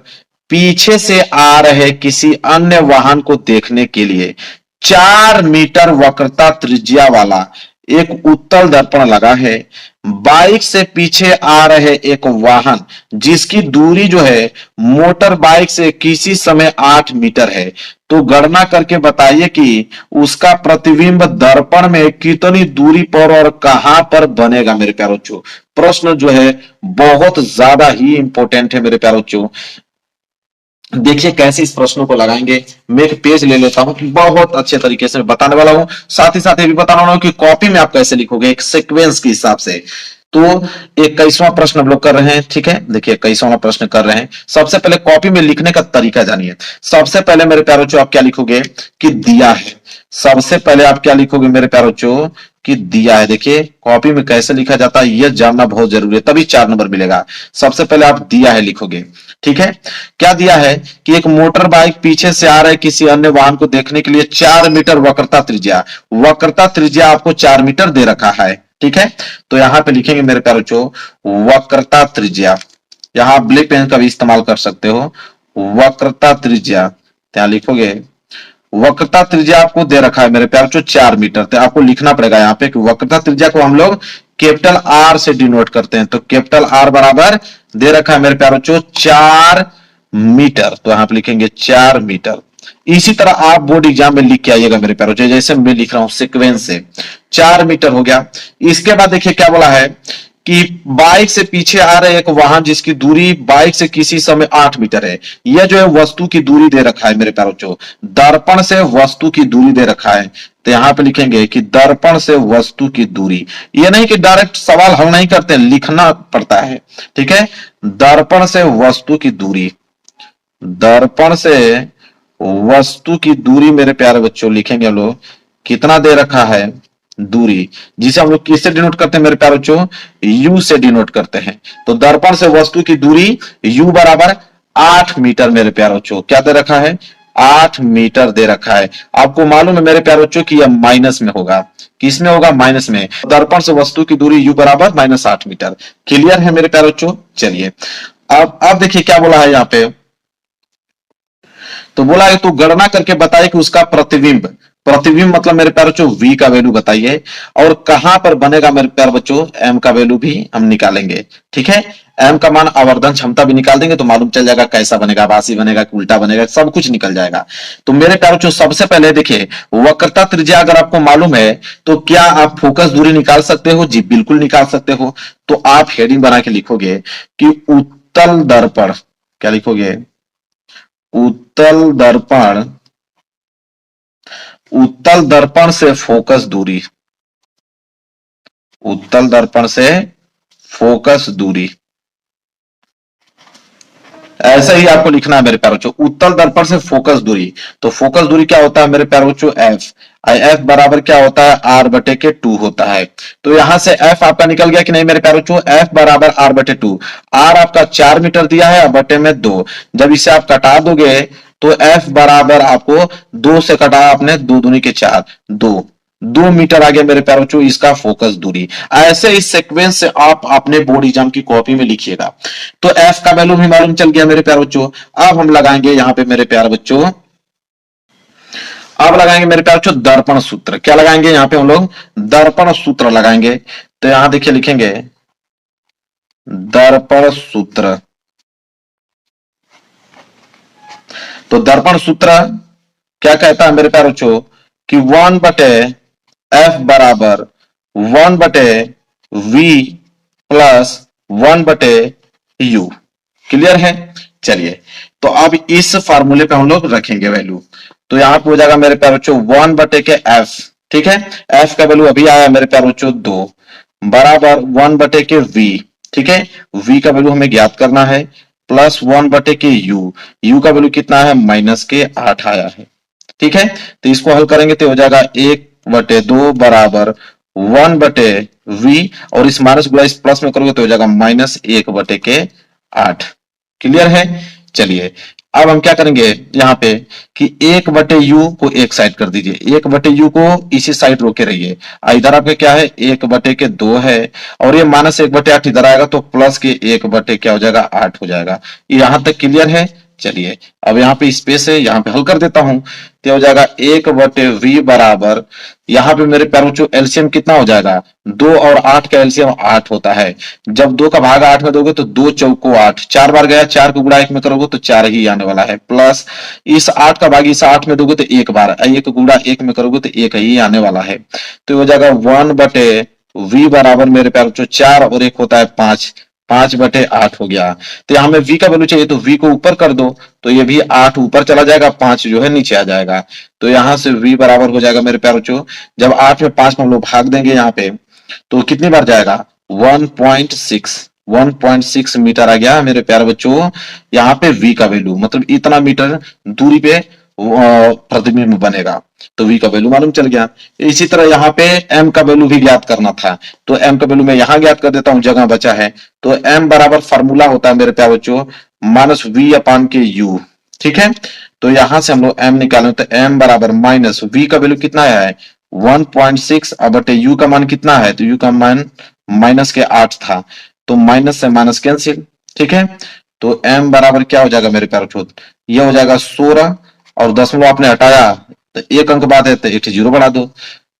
B: पीछे से आ रहे किसी अन्य वाहन को देखने के लिए 4 मीटर वक्रता त्रिज्या वाला एक उत्तल दर्पण लगा है। बाइक से पीछे आ रहे एक वाहन जिसकी दूरी जो है मोटर बाइक से किसी समय 8 मीटर है, तो गणना करके बताइए कि उसका प्रतिबिंब दर्पण में कितनी दूरी पर और कहां पर बनेगा मेरे प्यारे बच्चों। प्रश्न जो है बहुत ज्यादा ही इंपॉर्टेंट है मेरे प्यारे बच्चों। देखिए कैसे इस प्रश्नों को लगाएंगे। मैं एक पेज ले लेता हूं, बहुत अच्छे तरीके से बताने वाला हूं। साथ ही साथ ये भी बताने वाला हूं कि कॉपी में आप कैसे लिखोगे एक सीक्वेंस के हिसाब से। तो 21वां प्रश्न हम लोग कर रहे हैं, ठीक है। देखिए 21वां प्रश्न कर रहे हैं। सबसे पहले कॉपी में लिखने का तरीका जानिए। सबसे पहले मेरे प्यारे बच्चों आप क्या लिखोगे कि दिया है। सबसे पहले आप क्या लिखोगे मेरे प्यारे बच्चों कि दिया है। देखिए कॉपी में कैसे लिखा जाता है यह जानना बहुत जरूरी है, तभी 4 नंबर मिलेगा। सबसे पहले आप दिया है लिखोगे, ठीक है। क्या दिया है कि एक मोटर बाइक पीछे से आ रहे किसी अन्य वाहन को देखने के लिए 4 मीटर वक्रता त्रिज्या, वक्रता त्रिज्या आपको 4 मीटर दे रखा है, ठीक है। तो यहां पे लिखेंगे मेरे प्यारे बच्चों वक्रता त्रिज्या। यहां आप ब्लैक पेन का भी इस्तेमाल कर सकते हो। वक्रता त्रिज्या क्या लिखोगे? वक्रता त्रिज्या आपको दे रखा है मेरे प्यारे बच्चों 4 मीटर। तो आपको लिखना पड़ेगा यहाँ पे कि वक्रता त्रिज्या को हम लोग कैपिटल आर से डिनोट करते हैं। तो कैपिटल आर बराबर दे रखा है मेरे प्यारे बच्चों 4 मीटर। तो यहां पे लिखेंगे 4 मीटर। इसी तरह आप बोर्ड एग्जाम में लिख के आइएगा मेरे प्यारे बच्चों, जैसे मैं लिख रहा हूं सीक्वेंस से। 4 मीटर हो गया। इसके बाद देखिए क्या बोला है कि बाइक से पीछे आ रहे एक वाहन जिसकी दूरी बाइक से किसी समय 8 मीटर है। यह जो है वस्तु की दूरी दे रखा है मेरे प्यारे बच्चों, दर्पण से वस्तु की दूरी दे रखा है। तो यहां पे लिखेंगे कि दर्पण से वस्तु की दूरी। ये नहीं कि डायरेक्ट सवाल हल नहीं करते, लिखना पड़ता है, ठीक है। दर्पण से वस्तु की दूरी, दर्पण से वस्तु की दूरी मेरे प्यारे बच्चों लिखेंगे हम लोग कितना दे रखा है दूरी, जिसे हम लोग किससे डिनोट करते हैं मेरे प्यारे बच्चों? यू से डिनोट करते हैं। तो दर्पण से वस्तु की दूरी यू बराबर 8 मीटर मेरे प्यारे बच्चों। क्या दे रखा है? 8 मीटर दे रखा है। आपको मालूम है मेरे प्यारे बच्चों कि यह माइनस में होगा। किस में होगा? माइनस में। दर्पण से वस्तु की दूरी यू बराबर -8 मीटर। क्लियर है मेरे प्यारे बच्चों? चलिए अब देखिए क्या बोला है यहाँ पे। तो बोला है तो गणना करके बताइए कि उसका प्रतिबिंब, प्रतिबिंब मतलब मेरे प्यारे बच्चों v का वैल्यू बताइए, और कहां पर बनेगा मेरे प्यारे बच्चों m का वैल्यू भी हम निकालेंगे, ठीक है। m का मान आवर्धन क्षमता भी निकाल देंगे तो मालूम चल जाएगा कैसा बनेगा, आभासी बनेगा कि उल्टा बनेगा, सब कुछ निकल जाएगा। तो मेरे प्यारे बच्चों सबसे पहले देखिए वक्रता त्रिज्या अगर आपको मालूम है तो क्या आप फोकस दूरी निकाल सकते हो? जी बिल्कुल निकाल सकते हो। तो आप हेडिंग बना के लिखोगे कि उत्तल दर्पण, क्या लिखोगे? उत्तल दर्पण, उत्तल दर्पण से फोकस दूरी, उत्तल दर्पण से फोकस दूरी, ऐसा ही आपको लिखना है मेरे प्यारे बच्चों। उत्तल दर्पण से फोकस दूरी, तो फोकस दूरी क्या होता है मेरे प्यारे बच्चों? एफ। एफ बराबर क्या होता है? आर बटे के 2 होता है। तो यहां से एफ आपका निकल गया कि नहीं मेरे प्यारे बच्चों? एफ बराबर आर बटे 2। आर आपका 4 मीटर दिया है, बटे में 2। जब इसे आप कटा दोगे तो एफ बराबर आपको 2 से कटा आपने, 2 दूनी के 4, 2 मीटर आ गया मेरे प्यारे बच्चों इसका फोकस दूरी। ऐसे इस सीक्वेंस से आप अपने बोर्ड एग्जाम की कॉपी में लिखिएगा। तो एफ का वैल्यू भी मालूम चल गया मेरे प्यारे बच्चों। अब हम लगाएंगे यहां पे मेरे प्यारे बच्चों, अब लगाएंगे मेरे प्यारे बच्चों दर्पण सूत्र। क्या लगाएंगे यहां पे हम लोग? दर्पण सूत्र लगाएंगे। तो यहां देखिए लिखेंगे दर्पण सूत्र। तो दर्पण सूत्र क्या कहता है मेरे प्यारे बच्चों कि 1 बटे एफ बराबर 1 बटे वी प्लस 1 बटे यू। क्लियर है? चलिए, तो अब इस फार्मूले पे हम लोग रखेंगे वैल्यू। तो यहाँ पे हो जाएगा मेरे प्यारे बच्चों 1/f, ठीक है। f का वैल्यू अभी आया मेरे प्यारे बच्चों 2 बराबर 1/v, ठीक है। v का वैल्यू हमें ज्ञात करना है प्लस 1/u, u का वैल्यू कितना है -8 आया है, ठीक है। तो इसको हल करेंगे तो हो जाएगा 1/2 बराबर 1/v, और इस माइनस गुणा इस प्लस में करोगे तो हो जाएगा -1/8। क्लियर है। चलिए, अब हम क्या करेंगे यहाँ पे कि 1/u को एक साइड कर दीजिए, 1/u को इसी साइड रोके रहिए। इधर आपके क्या है 1/2 है, और ये -1/8 इधर आएगा तो प्लस के 1 क्या हो जाएगा 8 हो जाएगा। यहां तक क्लियर है। चलिए, अब यहाँ पे स्पेस है, यहाँ पे हल कर देता हूं तो हो जाएगा 1/v बराबर, यहाँ पे मेरे प्यारे बच्चों एलसीएम कितना हो जाएगा 2 और 8 का एलसीएम 8 होता है। जब 2 का भाग 8 में दोगे तो 2 चौको 8, 4 बार गया, 4 को गुणा 1 में करोगे तो 4 ही आने वाला है, प्लस इस 8 का भाग इस 8 में दोगे तो 1 बार, 1 गुणा 1 में करोगे तो 1 ही आने वाला है। तो हो जाएगा 1/v बराबर मेरे प्यारे बच्चों 4 और 1 होता है 5, 5/8 हो गया। तो यहां में v का वैल्यू चाहिए तो v को ऊपर कर दो, तो ये भी 8 ऊपर चला जाएगा, 5 जो है नीचे आ जाएगा। तो यहां से v बराबर हो जाएगा मेरे प्यारे बच्चों, जब 8 में 5 में हम लोग भाग देंगे यहाँ पे तो कितनी बार जाएगा 1.6 मीटर आ गया मेरे प्यारे बच्चों। यहाँ पे v का वैल्यू मतलब इतना मीटर दूरी पे प्रतिबिंब बनेगा, तो v का वैल्यू मालूम चल गया। इसी तरह यहाँ पे m का वैल्यू भी ज्ञात करना था, तो m का वैल्यू मैं यहाँ ज्ञात कर देता हूँ, जगह बचा है। तो m बराबर फार्मूला होता है मेरे प्यारे बच्चों -v/u, ठीक है। तो यहां से हम लोग m निकालें तो m बराबर माइनस v का वैल्यू कितना है 1.6 अब u का मान कितना है, तो u का मान -8 था, तो माइनस से माइनस कैंसिल, ठीक है। तो m बराबर क्या हो जाएगा मेरे प्यारे बच्चों, यह हो जाएगा 16, और दशमलव आपने हटाया तो एक अंक बाद है तो एक 0 बढ़ा दो,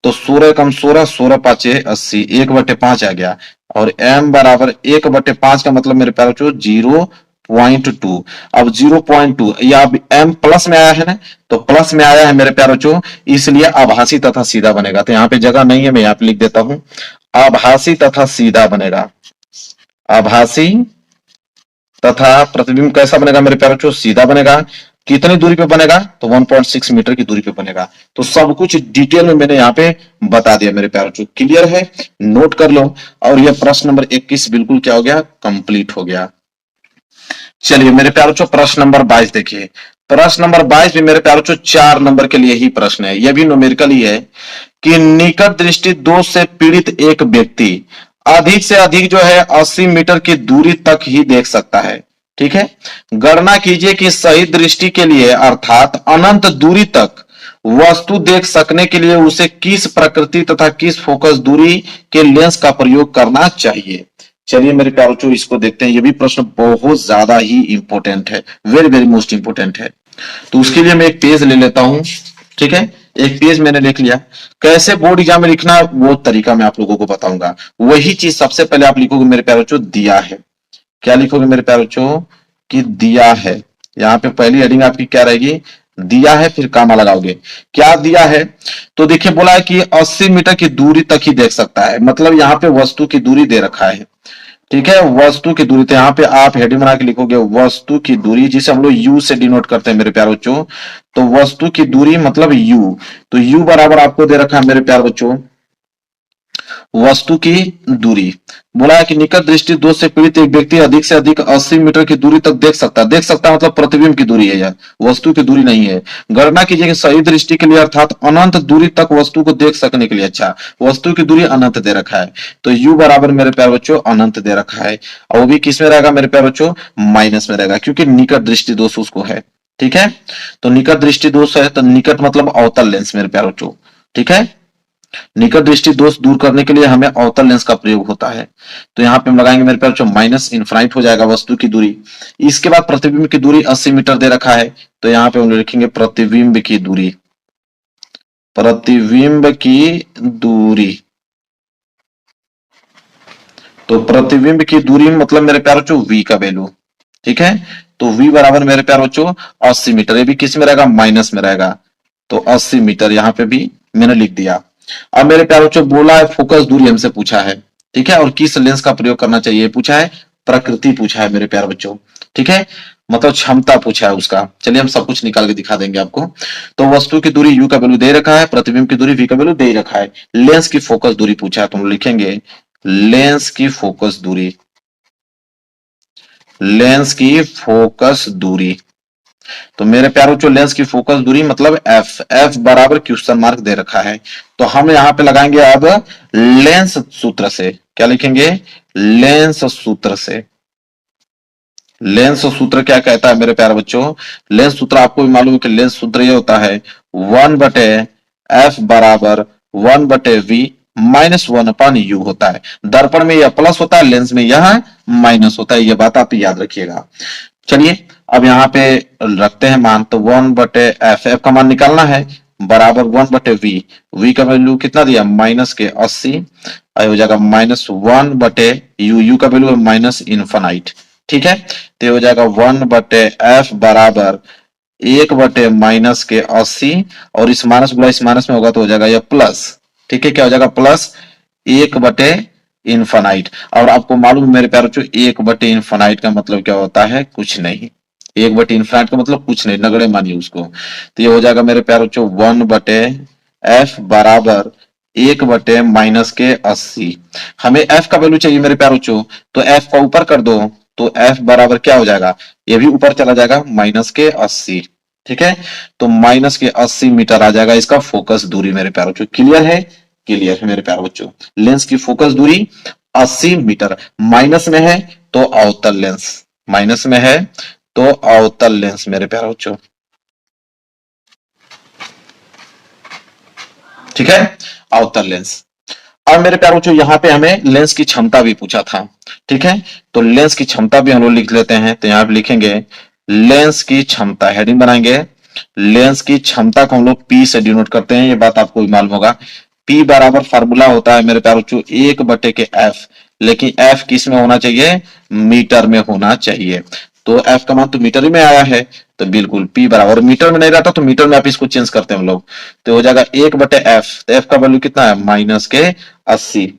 B: तो 16 कम 16, 16×5 80, 1/5 आ गया। और m बराबर 1/5 का मतलब मेरे प्यारे बच्चों 0.2। अब 0.2 या m प्लस में आया है ना, तो प्लस में आया है मेरे प्यारे बच्चों, इसलिए आभासी तथा सीधा बनेगा। तो यहाँ पे जगह नहीं है, मैं यहाँ पे लिख देता हूं आभासी तथा सीधा बनेगा। आभासी तथा प्रतिबिंब कैसा बनेगा मेरे प्यारे बच्चों, सीधा बनेगा। कितनी दूरी पे बनेगा, तो 1.6 मीटर की दूरी पे बनेगा। तो सब कुछ डिटेल में मैंने यहाँ पे बता दिया मेरे प्यारे बच्चों, क्लियर है, नोट कर लो। और यह प्रश्न नंबर 21 बिल्कुल क्या हो गया, कंप्लीट हो गया। चलिए मेरे प्यारे बच्चों, प्रश्न नंबर 22 देखिए। प्रश्न नंबर 22 भी मेरे प्यारे बच्चों 4 नंबर के लिए ही प्रश्न है, यह भी न्यूमेरिकल ही है कि निकट दृष्टि दोष से पीड़ित एक व्यक्ति अधिक से अधिक जो है 80 मीटर की दूरी तक ही देख सकता है, ठीक है। गणना कीजिए कि सही दृष्टि के लिए अर्थात अनंत दूरी तक वस्तु देख सकने के लिए उसे किस प्रकृति तथा किस फोकस दूरी के लेंस का प्रयोग करना चाहिए। चलिए मेरे प्यारे बच्चों, इसको देखते हैं। ये भी प्रश्न बहुत ज्यादा ही इंपॉर्टेंट है, वेरी वेरी मोस्ट इंपॉर्टेंट है। तो उसके लिए मैं एक पेज ले लेता हूं, ठीक है। एक पेज मैंने लिख लिया। कैसे बोर्ड एग्जाम में लिखना वो तरीका मैं आप लोगों को बताऊंगा। वही चीज सबसे पहले आप लिखोगे मेरे प्यारे बच्चों, दिया है। क्या लिखोगे मेरे प्यारे बच्चों कि दिया है। यहाँ पे पहली हेडिंग आपकी क्या रहेगी, दिया है, फिर कामा लगाओगे। क्या दिया है, तो देखिए बोला है कि 80 मीटर की दूरी तक ही देख सकता है, मतलब यहाँ पे वस्तु की दूरी दे रखा है, ठीक है। वस्तु की दूरी, तो यहाँ पे आप हेडिंग बना के लिखोगे वस्तु की दूरी, जिसे हम लोग यू से डिनोट करते हैं मेरे प्यारे बच्चों। तो वस्तु की दूरी मतलब यू, तो यू बराबर आपको दे रखा है मेरे प्यारे बच्चों वस्तु की दूरी। बोला है कि निकट दृष्टि दोष से पीड़ित एक व्यक्ति अधिक से अधिक 80 मीटर की दूरी तक देख सकता है। देख सकता है मतलब प्रतिबिंब की दूरी है, यह वस्तु की दूरी नहीं है। गणना कीजिए कि सही दृष्टि के लिए अर्थात अनंत दूरी तक वस्तु को देख सकने के लिए, अच्छा वस्तु की दूरी अनंत दे रखा है, तो u बराबर मेरे प्यारे बच्चों अनंत दे रखा है। और वो भी किस में रहेगा मेरे प्यारे बच्चों, माइनस में रहेगा, क्योंकि निकट दृष्टि दोष उसको है, ठीक है। तो निकट दृष्टि दोष है, तो निकट मतलब अवतल लेंस मेरे प्यारे बच्चों, ठीक है। निकट दृष्टि दोष दूर करने के लिए हमें अवतल लेंस का प्रयोग होता है। तो यहाँ पे हम लगाएंगे मेरे प्यारे बच्चों माइनस, इनफाइनाइट हो जाएगा वस्तु की दूरी। इसके बाद प्रतिबिंब की दूरी 80 मीटर दे रखा है, तो यहाँ पे हम लिखेंगे प्रतिबिंब की दूरी, प्रतिबिंब की दूरी। तो प्रतिबिंब की दूरी मतलब मेरे प्यारे बच्चों v का वैल्यू, ठीक है। तो v बराबर मेरे प्यारे बच्चों 80 मीटर, ये भी किस में रहेगा, माइनस में रहेगा। तो 80 मीटर यहाँ पे भी मैंने लिख दिया। अब मेरे प्यारे बच्चों बोला है फोकस दूरी हमसे पूछा है, ठीक है, और किस लेंस का प्रयोग करना चाहिए पूछा है, प्रकृति पूछा है मेरे प्यारे बच्चों, ठीक है। मतलब क्षमता पूछा है उसका। चलिए हम सब कुछ निकाल के दिखा देंगे आपको। तो वस्तु की दूरी u का वैल्यू दे रखा है, प्रतिबिंब की दूरी v का वैल्यू दे रखा है, लेंस की फोकस दूरी पूछा है, तो हम लिखेंगे लेंस की फोकस दूरी, लेंस की फोकस दूरी। तो मेरे प्यारों जो लेंस की फोकस दूरी मतलब f बराबर क्वेश्चन मार्क दे रखा है, तो हम यहां पे लगाएंगे अब लेंस सूत्र से। क्या लिखेंगे? लेंस सूत्र से। लेंस सूत्र क्या कहता है मेरे प्यारे बच्चों? लेंस सूत्र आपको भी मालूम है कि लेंस सूत्र ये होता है 1/f बराबर 1/v माइनस 1/u होता है। दर्पण में यह प्लस होता है, लेंस में यह माइनस होता है, यह बात आप याद रखिएगा। चलिए अब यहाँ पे रखते हैं मान, तो 1/f, f का मान निकालना है, बराबर 1/v, v का वैल्यू कितना दिया? -80, हो जाएगा -1/u, u का वैल्यू है माइनस इन्फानाइट। ठीक है, तो हो जाएगा 1/f बराबर 1/-80, और इस माइनस गुना इस माइनस में होगा तो हो जाएगा यह प्लस। ठीक है, क्या हो जाएगा? प्लस 1/इन्फानाइट। और आपको मालूम है मेरे प्यारे बच्चों 1/इन्फानाइट का मतलब क्या होता है? कुछ नहीं। 1/इन्फानाइट का मतलब कुछ नहीं, नगड़े मानिए उसको। तो ये हो जाएगा मेरे प्यारे बच्चों 1/f बराबर 1/-80। हमें f का वैल्यू चाहिए मेरे प्यारे बच्चों, तो f का ऊपर कर दो, तो f बराबर क्या हो जाएगा? ये भी ऊपर चला जाएगा -80। ठीक है, तो -80 मीटर आ जाएगा इसका फोकस दूरी मेरे प्यारे बच्चों। क्लियर है? क्लियर है मेरे प्यारे बच्चों। लेंस की फोकस दूरी 80 मीटर। माइनस में है तो अवतल लेंस, माइनस में है तो अवतल लेंस मेरे प्यारे बच्चों। ठीक है, अवतल लेंस। अब मेरे प्यारे बच्चों यहाँ पे हमें लेंस की क्षमता भी पूछा था। ठीक है, तो लेंस की क्षमता भी हम लोग लिख लेते हैं। तो यहाँ पे लिखेंगे लेंस की क्षमता, हेडिंग बनाएंगे। लेंस की क्षमता को हम लोग P से डिनोट करते हैं, ये बात आपको भी मालूम होगा। P बराबर फार्मूला होता है मेरे प्यारे बच्चों 1/f, लेकिन f किस में होना चाहिए? मीटर में होना चाहिए। तो f का मान तो मीटर ही में आया है, तो बिल्कुल P बराबर, मीटर में नहीं रहता तो मीटर में आप इसको चेंज करते हैं हम लोग, तो हो जाएगा 1/f। तो f का वैल्यू कितना है? -80।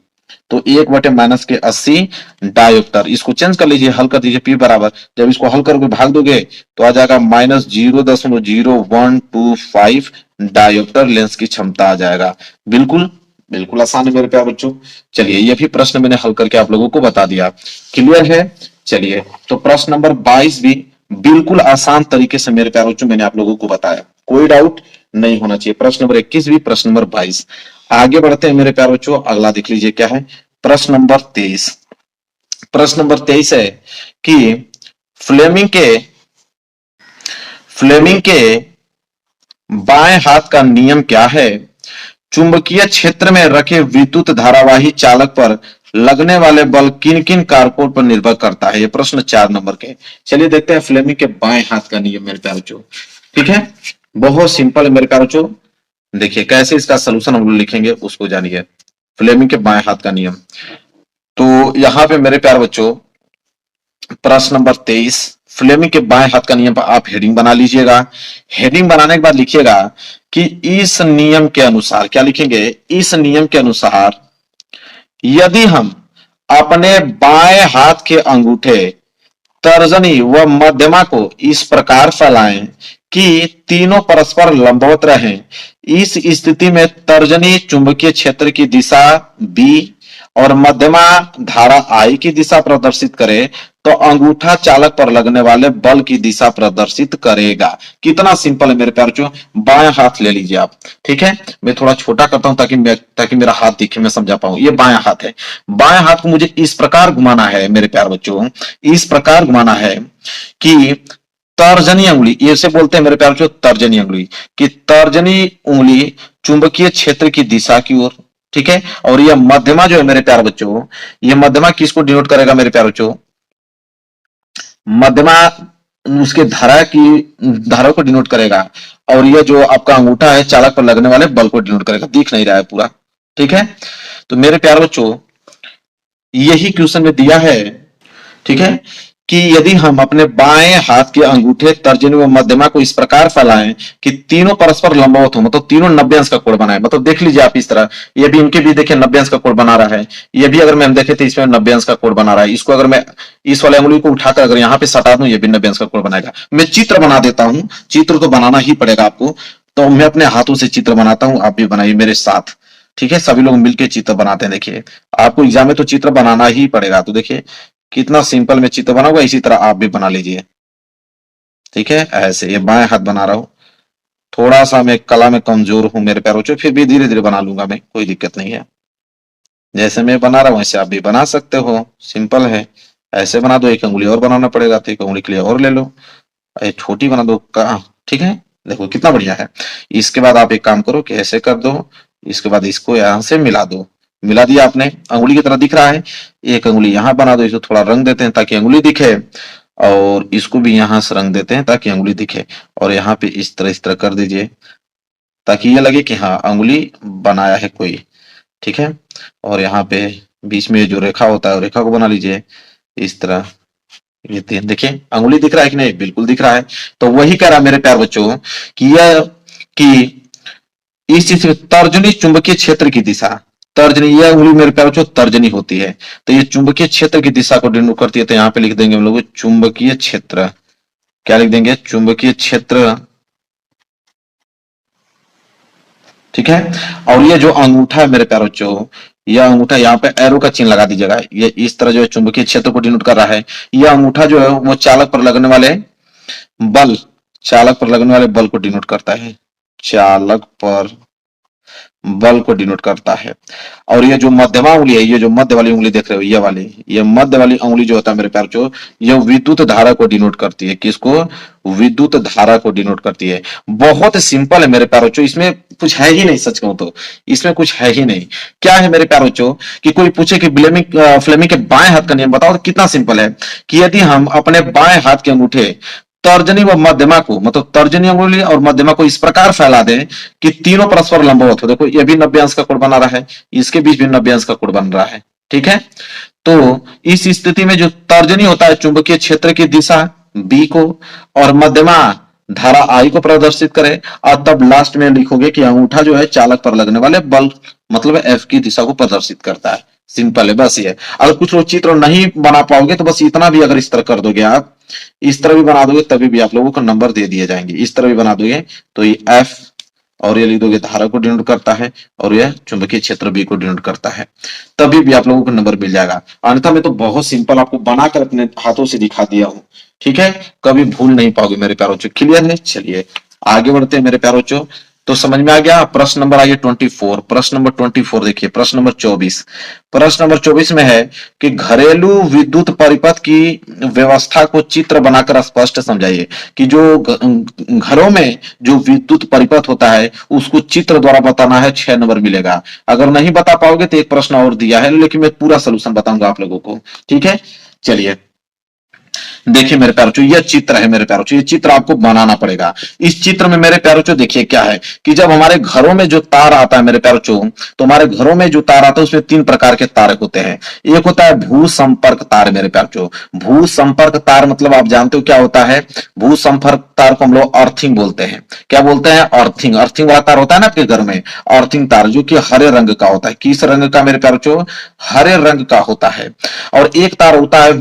B: तो 1/-80 डायोप्टर, इसको चेंज कर लीजिए, हल कर दीजिए। P बराबर, जब इसको हल करके भाग दोगे तो आ जाएगा -0.0125 डायोप्टर लेंस की क्षमता आ जाएगा। बिल्कुल बिल्कुल आसान है मेरे प्यारे बच्चों। चलिए ये भी प्रश्न मैंने हल करके आप लोगों को बता दिया। क्लियर है? चलिए तो प्रश्न नंबर 22 भी बिल्कुल आसान तरीके से मेरे प्यारे बच्चों मैंने आप लोगों को बताया, कोई डाउट नहीं होना चाहिए। प्रश्न नंबर 21 भी, प्रश्न नंबर 22। आगे बढ़ते हैं मेरे प्यारे बच्चों, अगला देख लीजिए क्या है। प्रश्न नंबर 23। प्रश्न नंबर 23 है कि फ्लेमिंग के बाएं हाथ का नियम क्या है? चुंबकीय क्षेत्र में रखे विद्युत धारावाही चालक पर लगने वाले बल किन किन कारकों पर निर्भर करता है? ये प्रश्न 4 नंबर के। चलिए देखते हैं फ्लेमिंग के बाएं हाथ का नियम मेरे प्यारे बच्चों। ठीक है, बहुत सिंपल है मेरे प्यारे बच्चों। देखिए कैसे इसका सलूशन हम लोग लिखेंगे उसको जानिए। फ्लेमिंग के बाएं हाथ का नियम, तो यहां पे मेरे प्यारे बच्चों प्रश्न नंबर 23 फ्लेमिंग के बाएं हाथ का नियम पर आप हेडिंग बना लीजिएगा। हेडिंग बनाने के बाद लिखिएगा कि इस नियम के अनुसार, क्या लिखेंगे? इस नियम के अनुसार यदि हम अपने बाएं हाथ के अंगूठे, तर्जनी व मध्यमा को इस प्रकार फैलाएं कि तीनों परस्पर लंबवत रहें, इस स्थिति में तर्जनी चुंबकीय क्षेत्र की दिशा B और मध्यमा धारा I की दिशा प्रदर्शित करे, तो अंगूठा चालक पर लगने वाले बल की दिशा प्रदर्शित करेगा। कितना सिंपल है मेरे प्यारे बच्चों। बाएं हाथ ले लीजिए आप। ठीक है, मैं थोड़ा छोटा करता हूं ताकि मेरा हाथ दिखे, मैं समझा पाऊं। ये बाएं हाथ है, बाएं हाथ को मुझे इस प्रकार घुमाना है मेरे प्यारे बच्चों, इस प्रकार घुमाना है कि तर्जनी उंगली, इसे बोलते हैं मेरे प्यारे बच्चों तर्जनी उंगली, कि तर्जनी उंगली चुंबकीय क्षेत्र की दिशा की ओर। ठीक है, और यह मध्यमा जो है मेरे प्यारे बच्चों, यह मध्यमा किसको डिनोट करेगा मेरे प्यारे बच्चों? मध्यमा उसके धारा को डिनोट करेगा, और यह जो आपका अंगूठा है चालक पर लगने वाले बल को डिनोट करेगा। दिख नहीं रहा है पूरा। ठीक है, तो मेरे प्यारे बच्चों यही क्वेश्चन में दिया है। ठीक है, कि यदि हम अपने बाएं हाथ के अंगूठे, तर्जनी व मध्यमा को इस प्रकार फैलाएं कि तीनों परस्पर लंबवत हो, मतलब तीनों 90 अंश का कोण बनाए। मतलब देख लीजिए आप इस तरह, ये भी इनके भी देखिए 90 अंश का कोण बना रहा है, ये भी अगर मैं हम देखे तो इसमें 90 अंश का कोण बना रहा है। इसको अगर मैं इस वाले अंगुली को उठाकर अगर यहाँ पे सटा दूं, ये भी 90 अंश का कोण बनाएगा। मैं चित्र बना देता हूं, चित्र तो बनाना ही पड़ेगा आपको, तो मैं अपने हाथों से चित्र बनाता हूं, आप भी बनाइए मेरे साथ। ठीक है, सभी लोग मिलकर चित्र बनाते हैं। देखिए आपको एग्जाम में तो चित्र बनाना ही पड़ेगा, तो देखिए कितना सिंपल मैं चित्र बनाऊंगा, इसी तरह आप भी बना लीजिए। ठीक है, ऐसे ये बाएं हाथ बना रहा हूं। थोड़ा सा मैं कला में कमजोर हूं मेरे पैरों से, फिर भी धीरे धीरे बना लूंगा मैं, कोई दिक्कत नहीं है। जैसे मैं बना रहा हूं वैसे आप भी बना सकते हो, सिंपल है। ऐसे बना दो, एक अंगुली और बनाना पड़ेगा तो एक अंगुली के लिए और ले लो, ये छोटी बना दो का। ठीक है, देखो कितना बढ़िया है। इसके बाद आप एक काम करो कि ऐसे कर दो, इसके बाद इसको यहां से मिला दो। मिला दिया आपने, अंगुली की तरह दिख रहा है। एक अंगुली यहां बना दो, इसको थोड़ा रंग देते हैं ताकि अंगुली दिखे, और इसको भी यहां से रंग देते हैं ताकि अंगुली दिखे। और यहाँ पे इस तरह कर दीजिए ताकि ये लगे कि हाँ अंगुली बनाया है कोई। ठीक है, और यहाँ पे बीच में जो रेखा होता है रेखा को बना लीजिए इस तरह। ये देखिए अंगुली दिख रहा है कि नहीं, बिल्कुल दिख रहा है। तो वही कह रहा मेरे प्यार बच्चों कि यह कि इस चीज में तर्जनी चुंबकीय क्षेत्र की दिशा, तर्जनी यह अंगुली मेरे प्यार बच्चों तर्जनी होती है, तो ये चुंबकीय क्षेत्र की दिशा को डिनोट करती है। तो यहाँ पे लिख देंगे हम लोग चुंबकीय क्षेत्र। क्या लिख देंगे? चुंबकीय क्षेत्र। ठीक है, और ये जो अंगूठा है मेरे प्यारे बच्चों, यह अंगूठा यहाँ पे एरो का चिन्ह लगा दीजिएगा, ये इस तरह जो है चुंबकीय क्षेत्र को डिनोट कर रहा है। यह अंगूठा जो है वो चालक पर लगने वाले बल, चालक पर लगने वाले बल को डिनोट करता है, चालक पर बल को डिनोट करता है। और ये जो मध्यमा उंगली है, ये जो मध्य वाली उंगली देख रहे हो, ये वाली, ये मध्य वाली उंगली जो होता है मेरे प्यार बच्चों, ये विद्युत धारा को डिनोट करती है। किसको? विद्युत धारा को डिनोट करती है। बहुत सिंपल है मेरे प्यार बच्चों, इसमें कुछ है ही नहीं, सच कहूं तो इसमें कुछ है ही नहीं। क्या है मेरे प्यार बच्चों कि कोई पूछे कि फ्लेमिंग के बाएं हाथ का नियम बताओ, तो कितना सिंपल है कि यदि हम अपने बाएं हाथ के अंगूठे तर्जनी व मध्यमा को, मतलब तर्जनी अंगुली और मध्यमा को इस प्रकार फैला दें कि तीनों परस्पर लंबवत हो। देखो ये भी 90 अंश का कोण बना रहा है, इसके बीच भी 90 अंश का कोण बन रहा है। ठीक है, तो इस स्थिति में जो तर्जनी होता है चुंबकीय क्षेत्र की दिशा बी को, और मध्यमा धारा आई को प्रदर्शित करे, और तब लास्ट में लिखोगे कि अंगूठा जो है चालक पर लगने वाले बल मतलब एफ की दिशा को प्रदर्शित करता है। सिंपल है बस ये। अगर कुछ लोग चित्र नहीं बना पाओगे तो बस इतना भी अगर इस तरह कर दोगे, आप इस तरह भी बना दोगे तभी भी आप लोगों को नंबर दे दिए जाएंगे। इस तरह भी बना दोगे तो ये एफ, और ये लिख दोगे धारा को डिनोट करता है, और यह चुंबकीय क्षेत्र बी को डिनोट करता है, तभी भी आप लोगों को नंबर मिल जाएगा। अन्यथा मैं तो बहुत सिंपल आपको बनाकर अपने हाथों से दिखा दिया हूं। ठीक है, कभी भूल नहीं पाओगे मेरे प्यारों बच्चों। क्लियर है? चलिए आगे बढ़ते हैं मेरे प्यारों बच्चों। तो समझ में आ गया। प्रश्न नंबर आइए 24। प्रश्न नंबर 24 देखिए, प्रश्न नंबर 24। प्रश्न नंबर 24 में है कि घरेलू विद्युत परिपथ की व्यवस्था को चित्र बनाकर स्पष्ट समझाइए। कि जो घरों में जो विद्युत परिपथ होता है उसको चित्र द्वारा बताना है, 6 नंबर मिलेगा। अगर नहीं बता पाओगे तो एक प्रश्न और दिया है, लेकिन मैं पूरा सोल्यूशन बताऊंगा आप लोगों को। ठीक है, चलिए देखिए मेरे प्यारों, यह चित्र है मेरे प्यारों, ये चित्र आपको बनाना पड़ेगा। इस चित्र में मेरे प्यारों देखिए क्या है कि जब हमारे घरों में जो तार आता है मेरे प्यारों, तो हमारे घरों में जो तार आता है उसमें 3 प्रकार के तार होते हैं। एक होता है भू संपर्क तार मेरे प्यारों। भू संपर्क तार मतलब आप जानते हो क्या होता है? भू संपर्क तार को हम लोग अर्थिंग बोलते हैं। क्या बोलते हैं? अर्थिंग। अर्थिंग वाला तार होता है ना आपके घर में, अर्थिंग तार जो कि हरे रंग का होता है। किस रंग का मेरे प्यारों? हरे रंग का होता है। और एक तार होता है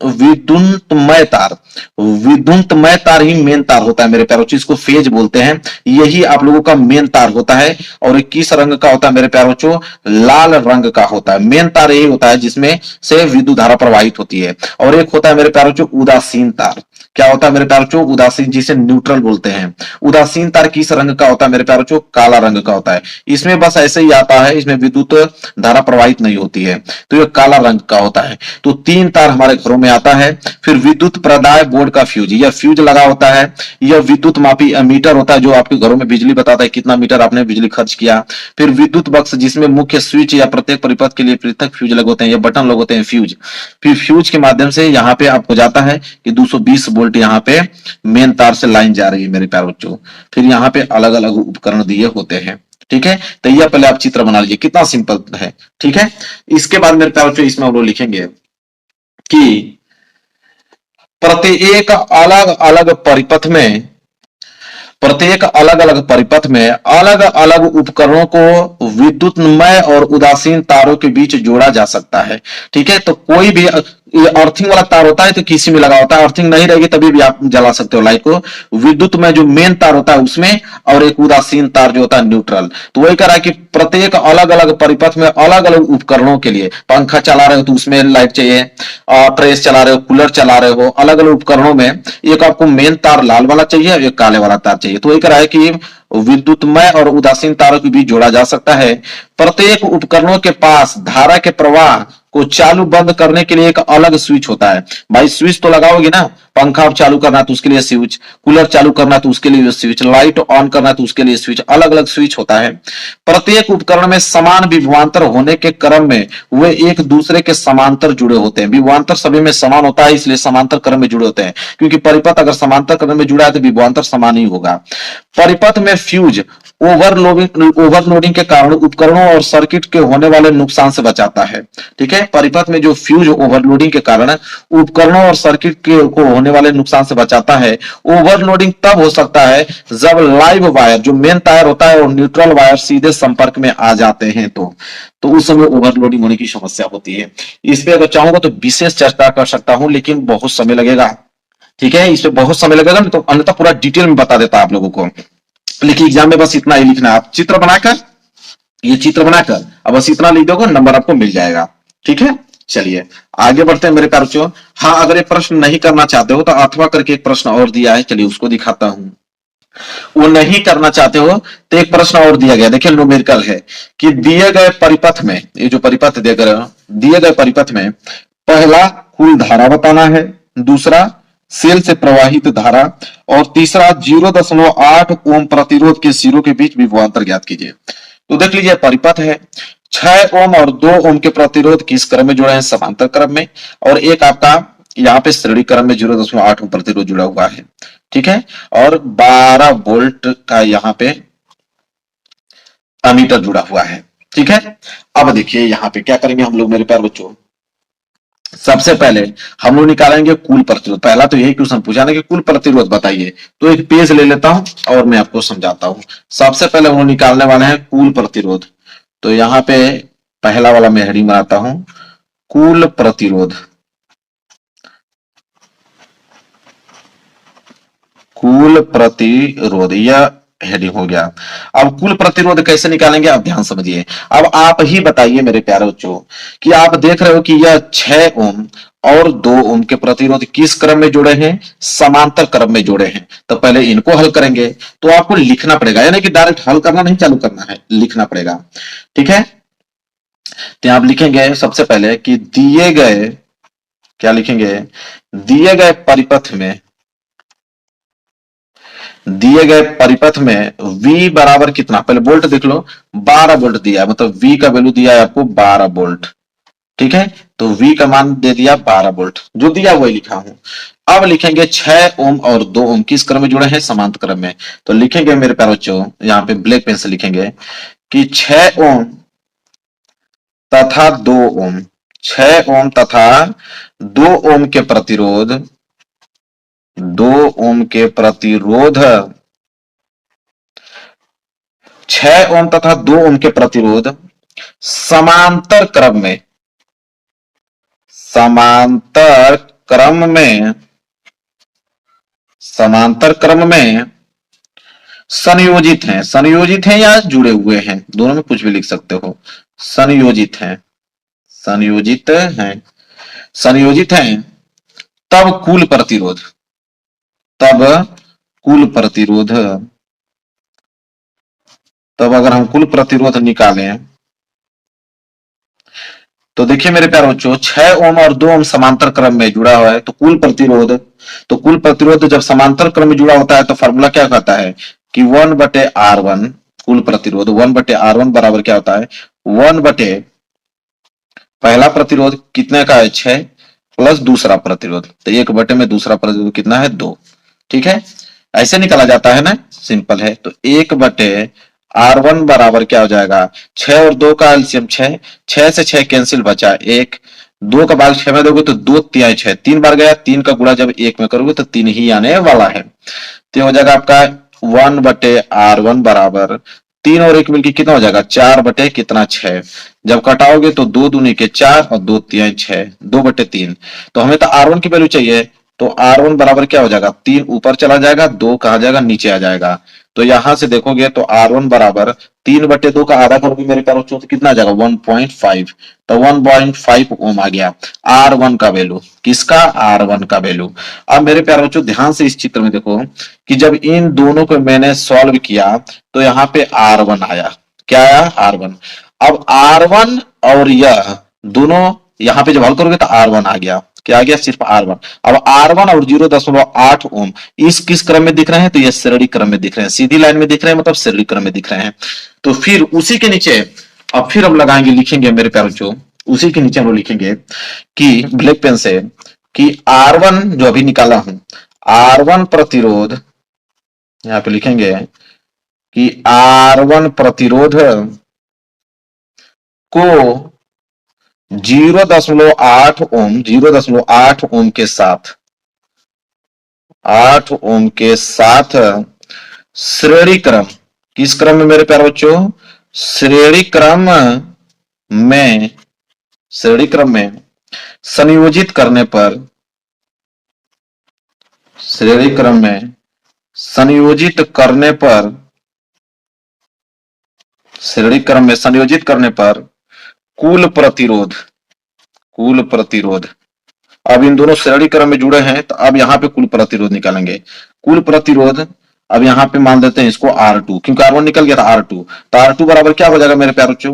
B: विद्युतमय तार। विद्युतमय तार ही मेन तार होता है मेरे प्यारों, इसको फेज बोलते हैं। यही आप लोगों का मेन तार होता है। और एक किस रंग का होता है मेरे प्यारों? लाल रंग का होता है। मेन तार यही होता है जिसमें से विद्युत धारा प्रवाहित होती है। और एक होता है मेरे प्यारों उदासीन तार। क्या होता है मेरे प्यारों? उदासीन, जिसे न्यूट्रल बोलते हैं। उदासीन तार किस रंग का होता है मेरे प्यारों? काला रंग का होता है। इसमें बस ऐसे ही आता है, इसमें विद्युत धारा प्रवाहित नहीं होती है, तो यह काला रंग का होता है। तो 3 तार हमारे घरों में आता है। फिर विद्युत प्रदाय बोर्ड का फ्यूज, यह फ्यूज लगा होता है। यह विद्युत मापी मीटर होता है जो आपके घरों में बिजली बताता है कितना मीटर आपने बिजली खर्च किया। फिर विद्युत बक्स जिसमें मुख्य स्विच या प्रत्येक परिपथ के लिए पृथक फ्यूज लगे होते हैं, ये बटन लगे होते हैं फ्यूज। फिर फ्यूज के माध्यम से यहाँ पे आपको जाता है कि 220 वोल्ट यहाँ पे मेन तार से लाइन जा रही है मेरे प्यारे बच्चों। फिर यहाँ पे अलग अलग उपकरण दिए होते हैं। ठीक है, तो यह पहले आप चित्र बना लीजिए, कितना सिंपल है। ठीक है, इसके बाद मेरे प्यारे बच्चों इसमें हम लोग लिखेंगे कि प्रत्येक अलग अलग परिपथ में प्रत्येक अलग अलग परिपथ में अलग अलग उपकरणों को विद्युतमय और उदासीन तारों के बीच जोड़ा जा सकता है। ठीक है, तो कोई भी अर्थिंग वाला तार होता है तो किसी में लगा होता है, अर्थिंग नहीं रहेगी तभी भी आप जला सकते हो लाइट को। विद्युत में जो मेन तार होता है उसमें, और एक उदासीन तार जो होता है न्यूट्रल। तो वही कह रहा है कि प्रत्येक अलग अलग परिपथ में अलग अलग उपकरणों के लिए, पंखा चला रहे हो तो उसमें लाइट चाहिए, प्रेस चला रहे हो, कूलर चला रहे हो, अलग अलग उपकरणों में एक आपको मेन तार लाल वाला चाहिए, एक काले वाला तार चाहिए। तो वही कह रहा है कि विद्युतमय और उदासीन तारों के बीच जोड़ा जा सकता है। प्रत्येक उपकरणों के पास धारा के प्रवाह को चालू बंद करने के लिए एक अलग स्विच होता है। भाई स्विच तो लगाओगे ना, पंखा चालू करना तो उसके लिए स्विच, कूलर चालू करना तो उसके लिए स्विच, लाइट ऑन करना तो उसके लिए स्विच, अलग अलग स्विच होता है। प्रत्येक उपकरण में समान विभवांतर होने के क्रम में वे एक दूसरे के समांतर जुड़े होते हैं। विभवांतर सभी में समान होता है, इसलिए समांतर क्रम में जुड़े होते हैं, क्योंकि परिपथ अगर समांतर क्रम में जुड़ा है तो विभवांतर समान ही होगा। परिपथ में फ्यूज ओवरलोडिंग के कारण उपकरणों और सर्किट के होने वाले नुकसान से बचाता है। ठीक है, परिपथ में जो फ्यूज ओवरलोडिंग के कारण उपकरणों और सर्किट के को होने वाले नुकसान से बचाता है। ओवरलोडिंग तब हो सकता है जब लाइव वायर, जो मेन तार होता है, और न्यूट्रल वायर सीधे संपर्क में आ जाते हैं, तो उस समय ओवरलोडिंग होने की समस्या होती है। इस पे अगर चाहूंगा तो विशेष चर्चा कर सकता हूं, लेकिन बहुत समय लगेगा। ठीक है, इस पे बहुत समय लगेगा, तो अन्यथा पूरा डिटेल में बता देता आप लोगों को। लेकिन एग्जाम में बस इतना ही लिखना है, आप चित्र बनाकर, ये चित्र बनाकर अब बस इतना लिख दोगे, नंबर आपको मिल जाएगा। ठीक है, चलिए आगे बढ़ते हैं मेरे प्यारे बच्चों। हाँ, अगर ये प्रश्न नहीं करना चाहते हो तो अथवा करके एक प्रश्न और दिया है, चलिए उसको दिखाता हूं। वो नहीं करना चाहते हो तो एक प्रश्न और दिया गया, देखिए न्यूमेरिकल है कि दिए गए परिपथ में, ये जो परिपथ दिए गए परिपथ में पहला कुल धारा बताना है, दूसरा सेल से प्रवाहित धारा, और तीसरा 0.8 ओम प्रतिरोध के सिरों के बीच विभवांतर ज्ञात कीजिए। तो देख लीजिए, परिपथ है, 6 ओम और 2 ओम के प्रतिरोध किस क्रम में जुड़े हैं? समांतर क्रम में। और एक आपका यहाँ पे श्रेणी क्रम में 0.8 ओम प्रतिरोध जुड़ा हुआ है। ठीक है, और 12 वोल्ट का यहाँ पे अमीटर जुड़ा हुआ है। ठीक है, अब देखिए यहाँ पे क्या करेंगे हम लोग मेरे प्यारे बच्चों। सबसे पहले हम लोग निकालेंगे कुल प्रतिरोध। पहला तो यही क्वेश्चन पूछा ना कि कुल प्रतिरोध बताइए, तो एक पेज ले लेता हूं और मैं आपको समझाता हूं। सबसे पहले हम लोग निकालने वाले हैं कुल प्रतिरोध। तो यहाँ पे पहला वाला मैं हेडिंग बनाता हूं, कुल प्रतिरोध। कुल प्रतिरोध यह हेडिंग हो गया। अब कुल प्रतिरोध कैसे निकालेंगे, आप ध्यान समझिए। अब आप ही बताइए मेरे प्यारे बच्चों कि आप देख रहे हो कि यह 6 ओम और 2 ओम के प्रतिरोध किस क्रम में जुड़े हैं? समांतर क्रम में जुड़े हैं। तो पहले इनको हल करेंगे, तो आपको लिखना पड़ेगा, यानी कि डायरेक्ट हल करना नहीं चालू करना है, लिखना पड़ेगा। ठीक है, तो आप लिखेंगे सबसे पहले कि दिए गए, क्या लिखेंगे, दिए गए परिपथ में V बराबर कितना, पहले वोल्ट देख लो, 12 वोल्ट दिया है, मतलब V का वैल्यू दिया है आपको 12 वोल्ट। ठीक है, तो V का मान दे दिया 12 वोल्ट, जो दिया वही लिखा हूं। अब लिखेंगे 6 ओम और 2 ओम किस क्रम में जुड़े हैं? समांतर क्रम में। तो लिखेंगे मेरे प्यारे बच्चों, यहाँ पे ब्लैक पेन से लिखेंगे कि 6 ओम तथा 2 ओम, 6 ओम तथा 2 ओम के प्रतिरोध, 2 ओम के प्रतिरोध, 6 ओम तथा 2 ओम के प्रतिरोध समांतर क्रम में, समांतर क्रम में संयोजित हैं या जुड़े हुए हैं, दोनों में कुछ भी लिख सकते हो। संयोजित हैं, तब कुल प्रतिरोध, तब अगर हम कुल प्रतिरोध निकालें तो देखिए मेरे प्यारे बच्चों, 6 ओम और 2 ओम समांतर क्रम में जुड़ा हुआ है, तो कुल प्रतिरोध जब समांतर क्रम में जुड़ा होता है तो फॉर्मूला क्या कहता है कि 1/R1, कुल प्रतिरोध 1/R1 बराबर क्या होता है, 1/ पहला प्रतिरोध कितने का है 6 प्लस दूसरा प्रतिरोध, तो 1/में दूसरा प्रतिरोध कितना है 2। ठीक है, ऐसे निकाला जाता है ना, सिंपल है। तो 1/R1 बराबर क्या हो जाएगा, 6 और 2 का एलसीएम 6, 6 से 6 कैंसिल, बचा 1, 2 का भाग 6 में दोगे तो 2 तिहाई 6, 3 बार गया, 3 का गुणा जब 1 में करोगे तो 3 ही आने वाला है। तो हो जाएगा आपका 1/R1 बराबर 3 और 1 मिलकर कितना हो जाएगा 4 बटे कितना 6। जब कटाओगे तो 2 दूनी के 4 और 2 तिहाई 6, 2/3। तो हमें तो R1 की वैल्यू चाहिए, तो R1 बराबर क्या हो जाएगा 3 ऊपर चला जाएगा, 2 कहा जाएगा नीचे आ जाएगा। तो यहां से देखोगे तो R1 बराबर 3/2 का आधा करोगे मेरे प्यारे बच्चों तो कितना आ जाएगा 1.5। तो 1.5 ओम आ गया R1 का वैल्यू। किसका R1 का वैल्यू। अब मेरे प्यारे बच्चों ध्यान से इस चित्र में देखो कि जब इन दोनों को मैंने सॉल्व किया तो यहाँ पे R1 आया। क्या आया R1। अब R1 और यह दोनों यहाँ पे जब हल करोगे तो R1 आ गया। क्या आ गया सिर्फ R1। अब R1 और 0.8 ओम इस किस क्रम में दिख रहे हैं तो ये श्रेणी क्रम में दिख रहे हैं, सीधी लाइन में दिख रहे हैं मतलब श्रेणी क्रम में दिख रहे हैं। तो फिर उसी के नीचे अब फिर हम लगाएंगे, लिखेंगे मेरे प्यारे बच्चों, उसी के नीचे हम लिखेंगे कि ब्लैक पेन से कि R1 जो अभी निकाला हूं R1 प्रतिरोध, यहां पे लिखेंगे कि R1 प्रतिरोध को 0.8 ओम 0.8 ओम के साथ 8 ओम के साथ श्रेणी क्रम, किस क्रम में मेरे प्यारे बच्चों श्रेणी क्रम में संयोजित करने पर, श्रेणी क्रम में संयोजित करने पर, श्रेणी क्रम में संयोजित करने पर कुल प्रतिरोध, अब इन दोनों श्रेणी क्रम में जुड़े हैं तो अब यहाँ पे कुल प्रतिरोध निकालेंगे। कुल प्रतिरोध अब यहाँ पे मान देते हैं इसको R2, क्योंकि R1 निकल गया था R2, तो R2 बराबर क्या हो जाएगा मेरे प्यारे बच्चों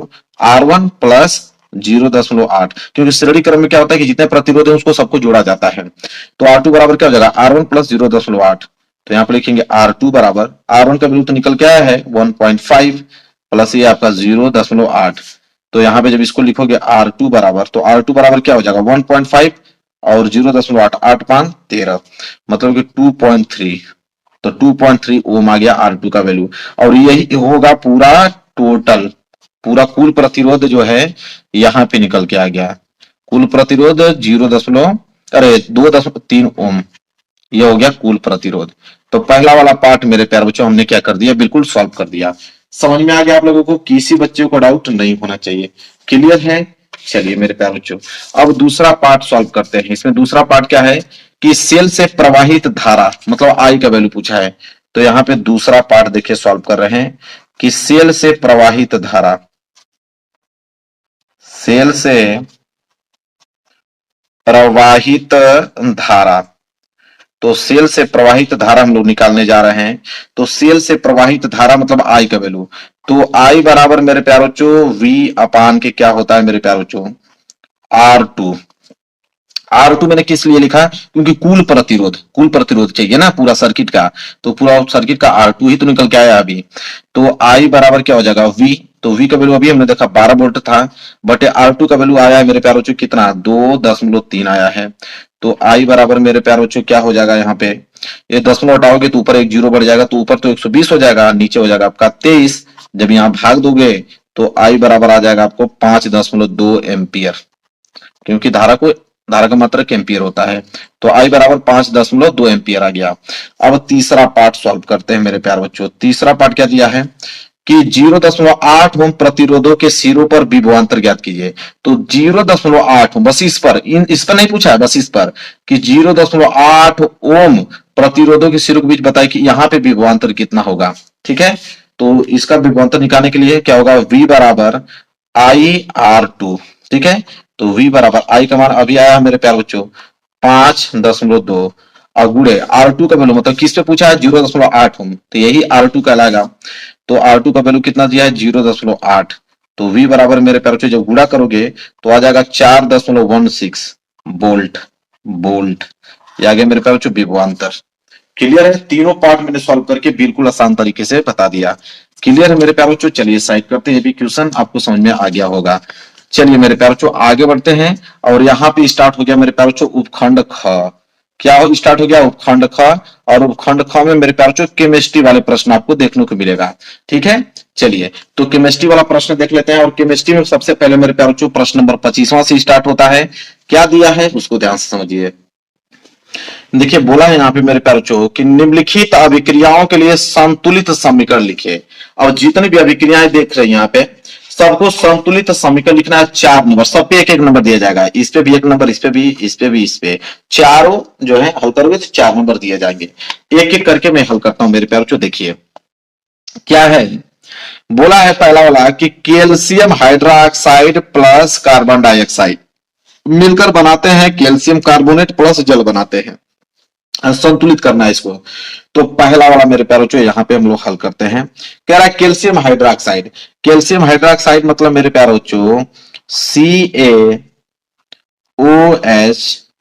B: R1 प्लस 0.8, क्योंकि श्रेणी क्रम में क्या होता है कि जितने प्रतिरोध है उसको सबको जोड़ा जाता है। तो R2 बराबर क्या हो जाएगा R1 प्लस 0.8। तो यहाँ पे लिखेंगे R2 बराबर R1 का वैल्यू तो निकल के आया है 1.5 प्लस ये आपका 0.8। तो यहाँ पे जब इसको लिखोगे R2 बराबर, तो R2 बराबर क्या हो जाएगा 1.5 और 0.8, 8 5 13 मतलब कि 2.3। तो 2.3 ओम आ गया R2 का वैल्यू। और यही होगा पूरा टोटल, पूरा कुल प्रतिरोध जो है यहाँ पे निकल के आ गया। कुल प्रतिरोध 2.3 ओम, ये हो गया कुल प्रतिरोध। तो पहला वाला पार्ट मेरे प्यारे बच्चों हमने क्या कर दिया, बिल्कुल सॉल्व कर दिया। समझ में आ गया आप लोगों को, किसी बच्चे को डाउट नहीं होना चाहिए। क्लियर है। चलिए मेरे प्यारे बच्चों अब दूसरा पार्ट सॉल्व करते हैं। इसमें दूसरा पार्ट क्या है कि सेल से प्रवाहित धारा मतलब आई का वैल्यू पूछा है। तो यहाँ पे दूसरा पार्ट देखिए सॉल्व कर रहे हैं कि सेल से प्रवाहित धारा, सेल से प्रवाहित धारा, तो सेल से प्रवाहित धारा हम लोग निकालने जा रहे हैं। तो सेल से प्रवाहित धारा मतलब आई का वैल्यू, तो आई बराबर मेरे प्यारे बच्चों V अपान के क्या होता है मेरे प्यारे बच्चों R2। R2 मैंने किस लिए लिखा क्योंकि कुल प्रतिरोध चाहिए ना पूरा सर्किट का, तो पूरा सर्किट का R2 ही तो निकल के आया अभी। तो I बराबर क्या हो जाएगा V, तो V का वैल्यू अभी हमने देखा 12 वोल्ट था, बटे R2 का वैल्यू आया है मेरे प्यारे बच्चों कितना 2.3 आया है। तो I बराबर मेरे प्यारे बच्चों क्या हो जाएगा, यहाँ पे ये दशमलव हटाओगे तो ऊपर एक जीरो बढ़ जाएगा, तो ऊपर तो 120 हो जाएगा, नीचे हो जाएगा आपका 23। जब यहाँ भाग दोगे तो I बराबर आ जाएगा आपको 5.2 एम्पियर, क्योंकि धारा का मात्रक एम्पियर होता है। तो I बराबर 5.2 एम्पियर आ गया। अब तीसरा पार्ट सॉल्व करते हैं मेरे प्यारे बच्चों। तीसरा पार्ट क्या दिया है कि 0.8 ओम प्रतिरोधों के सिरों पर विभवांतर ज्ञात कीजिए। तो 0.8 ओम, बस इस पर नहीं पूछा है, बस इस पर कि 0.8 ओम प्रतिरोधों के सिरों के बीच बताए कि यहाँ पे विभवांतर कितना होगा। ठीक है, तो इसका विभवांतर निकालने के लिए क्या होगा V बराबर IR2। ठीक है, तो V बराबर I का मान अभी आया मेरे प्यारे बच्चों 5.2 गुणे R2 का वैल्यू मतलब किस पे पूछा है 0.8 ओम, तो यही R2 कहलाएगा। तो R2 का वैल्यू कितना दिया है 0.8। तो V बराबर मेरे प्यारे बच्चों जब गुणा करोगे तो आ जाएगा 4.16 वोल्ट। ये आ गया मेरे प्यारे बच्चों विभवांतर। क्लियर है। तीनों पार्ट मैंने सॉल्व करके बिल्कुल आसान तरीके से बता दिया। क्लियर है मेरे प्यारे बच्चों। चलिए साइड करते हैं, ये भी क्वेश्चन आपको समझ में आ गया होगा। चलिए मेरे प्यारे बच्चों आगे बढ़ते हैं और यहाँ पे स्टार्ट हो गया मेरे प्यारे बच्चों उपखंड ख। क्या स्टार्ट हो गया उपखंड ख, और उपखंड ख में मेरे प्यारे बच्चों केमिस्ट्री वाले प्रश्न आपको देखने को मिलेगा। ठीक है, चलिए तो केमिस्ट्री वाला प्रश्न देख लेते हैं। और केमिस्ट्री में सबसे पहले मेरे प्यारे बच्चों प्रश्न नंबर 25वां से स्टार्ट होता है। क्या दिया है उसको ध्यान से समझिए। देखिए बोला है यहाँ पे मेरे प्यारे बच्चों कि निम्नलिखित अभिक्रियाओं के लिए संतुलित समीकरण लिखे। और जितनी भी अभिक्रियाएं देख रहे हैं यहाँ पे सबको संतुलित समीकरण लिखना है। 4 नंबर, सब पे एक एक नंबर दिया जाएगा। इस पे भी एक नंबर, इस पे भी, इस पे भी, इस पे, चारों जो है हल करोगे तो 4 नंबर दिए जाएंगे। एक एक करके मैं हल करता हूं मेरे प्यारे बच्चों। देखिए क्या है, बोला है पहला वाला कि calcium hydroxide plus carbon dioxide मिलकर बनाते हैं कैल्शियम कार्बोनेट प्लस जल बनाते हैं। संतुलित करना है इसको। तो पहला वाला मेरे प्यारे बच्चों यहाँ पे हम लोग हल करते हैं। कह रहा है कैल्शियम हाइड्रोक्साइड। कैल्शियम हाइड्रोक्साइड मतलब मेरे प्यारे बच्चों CaOH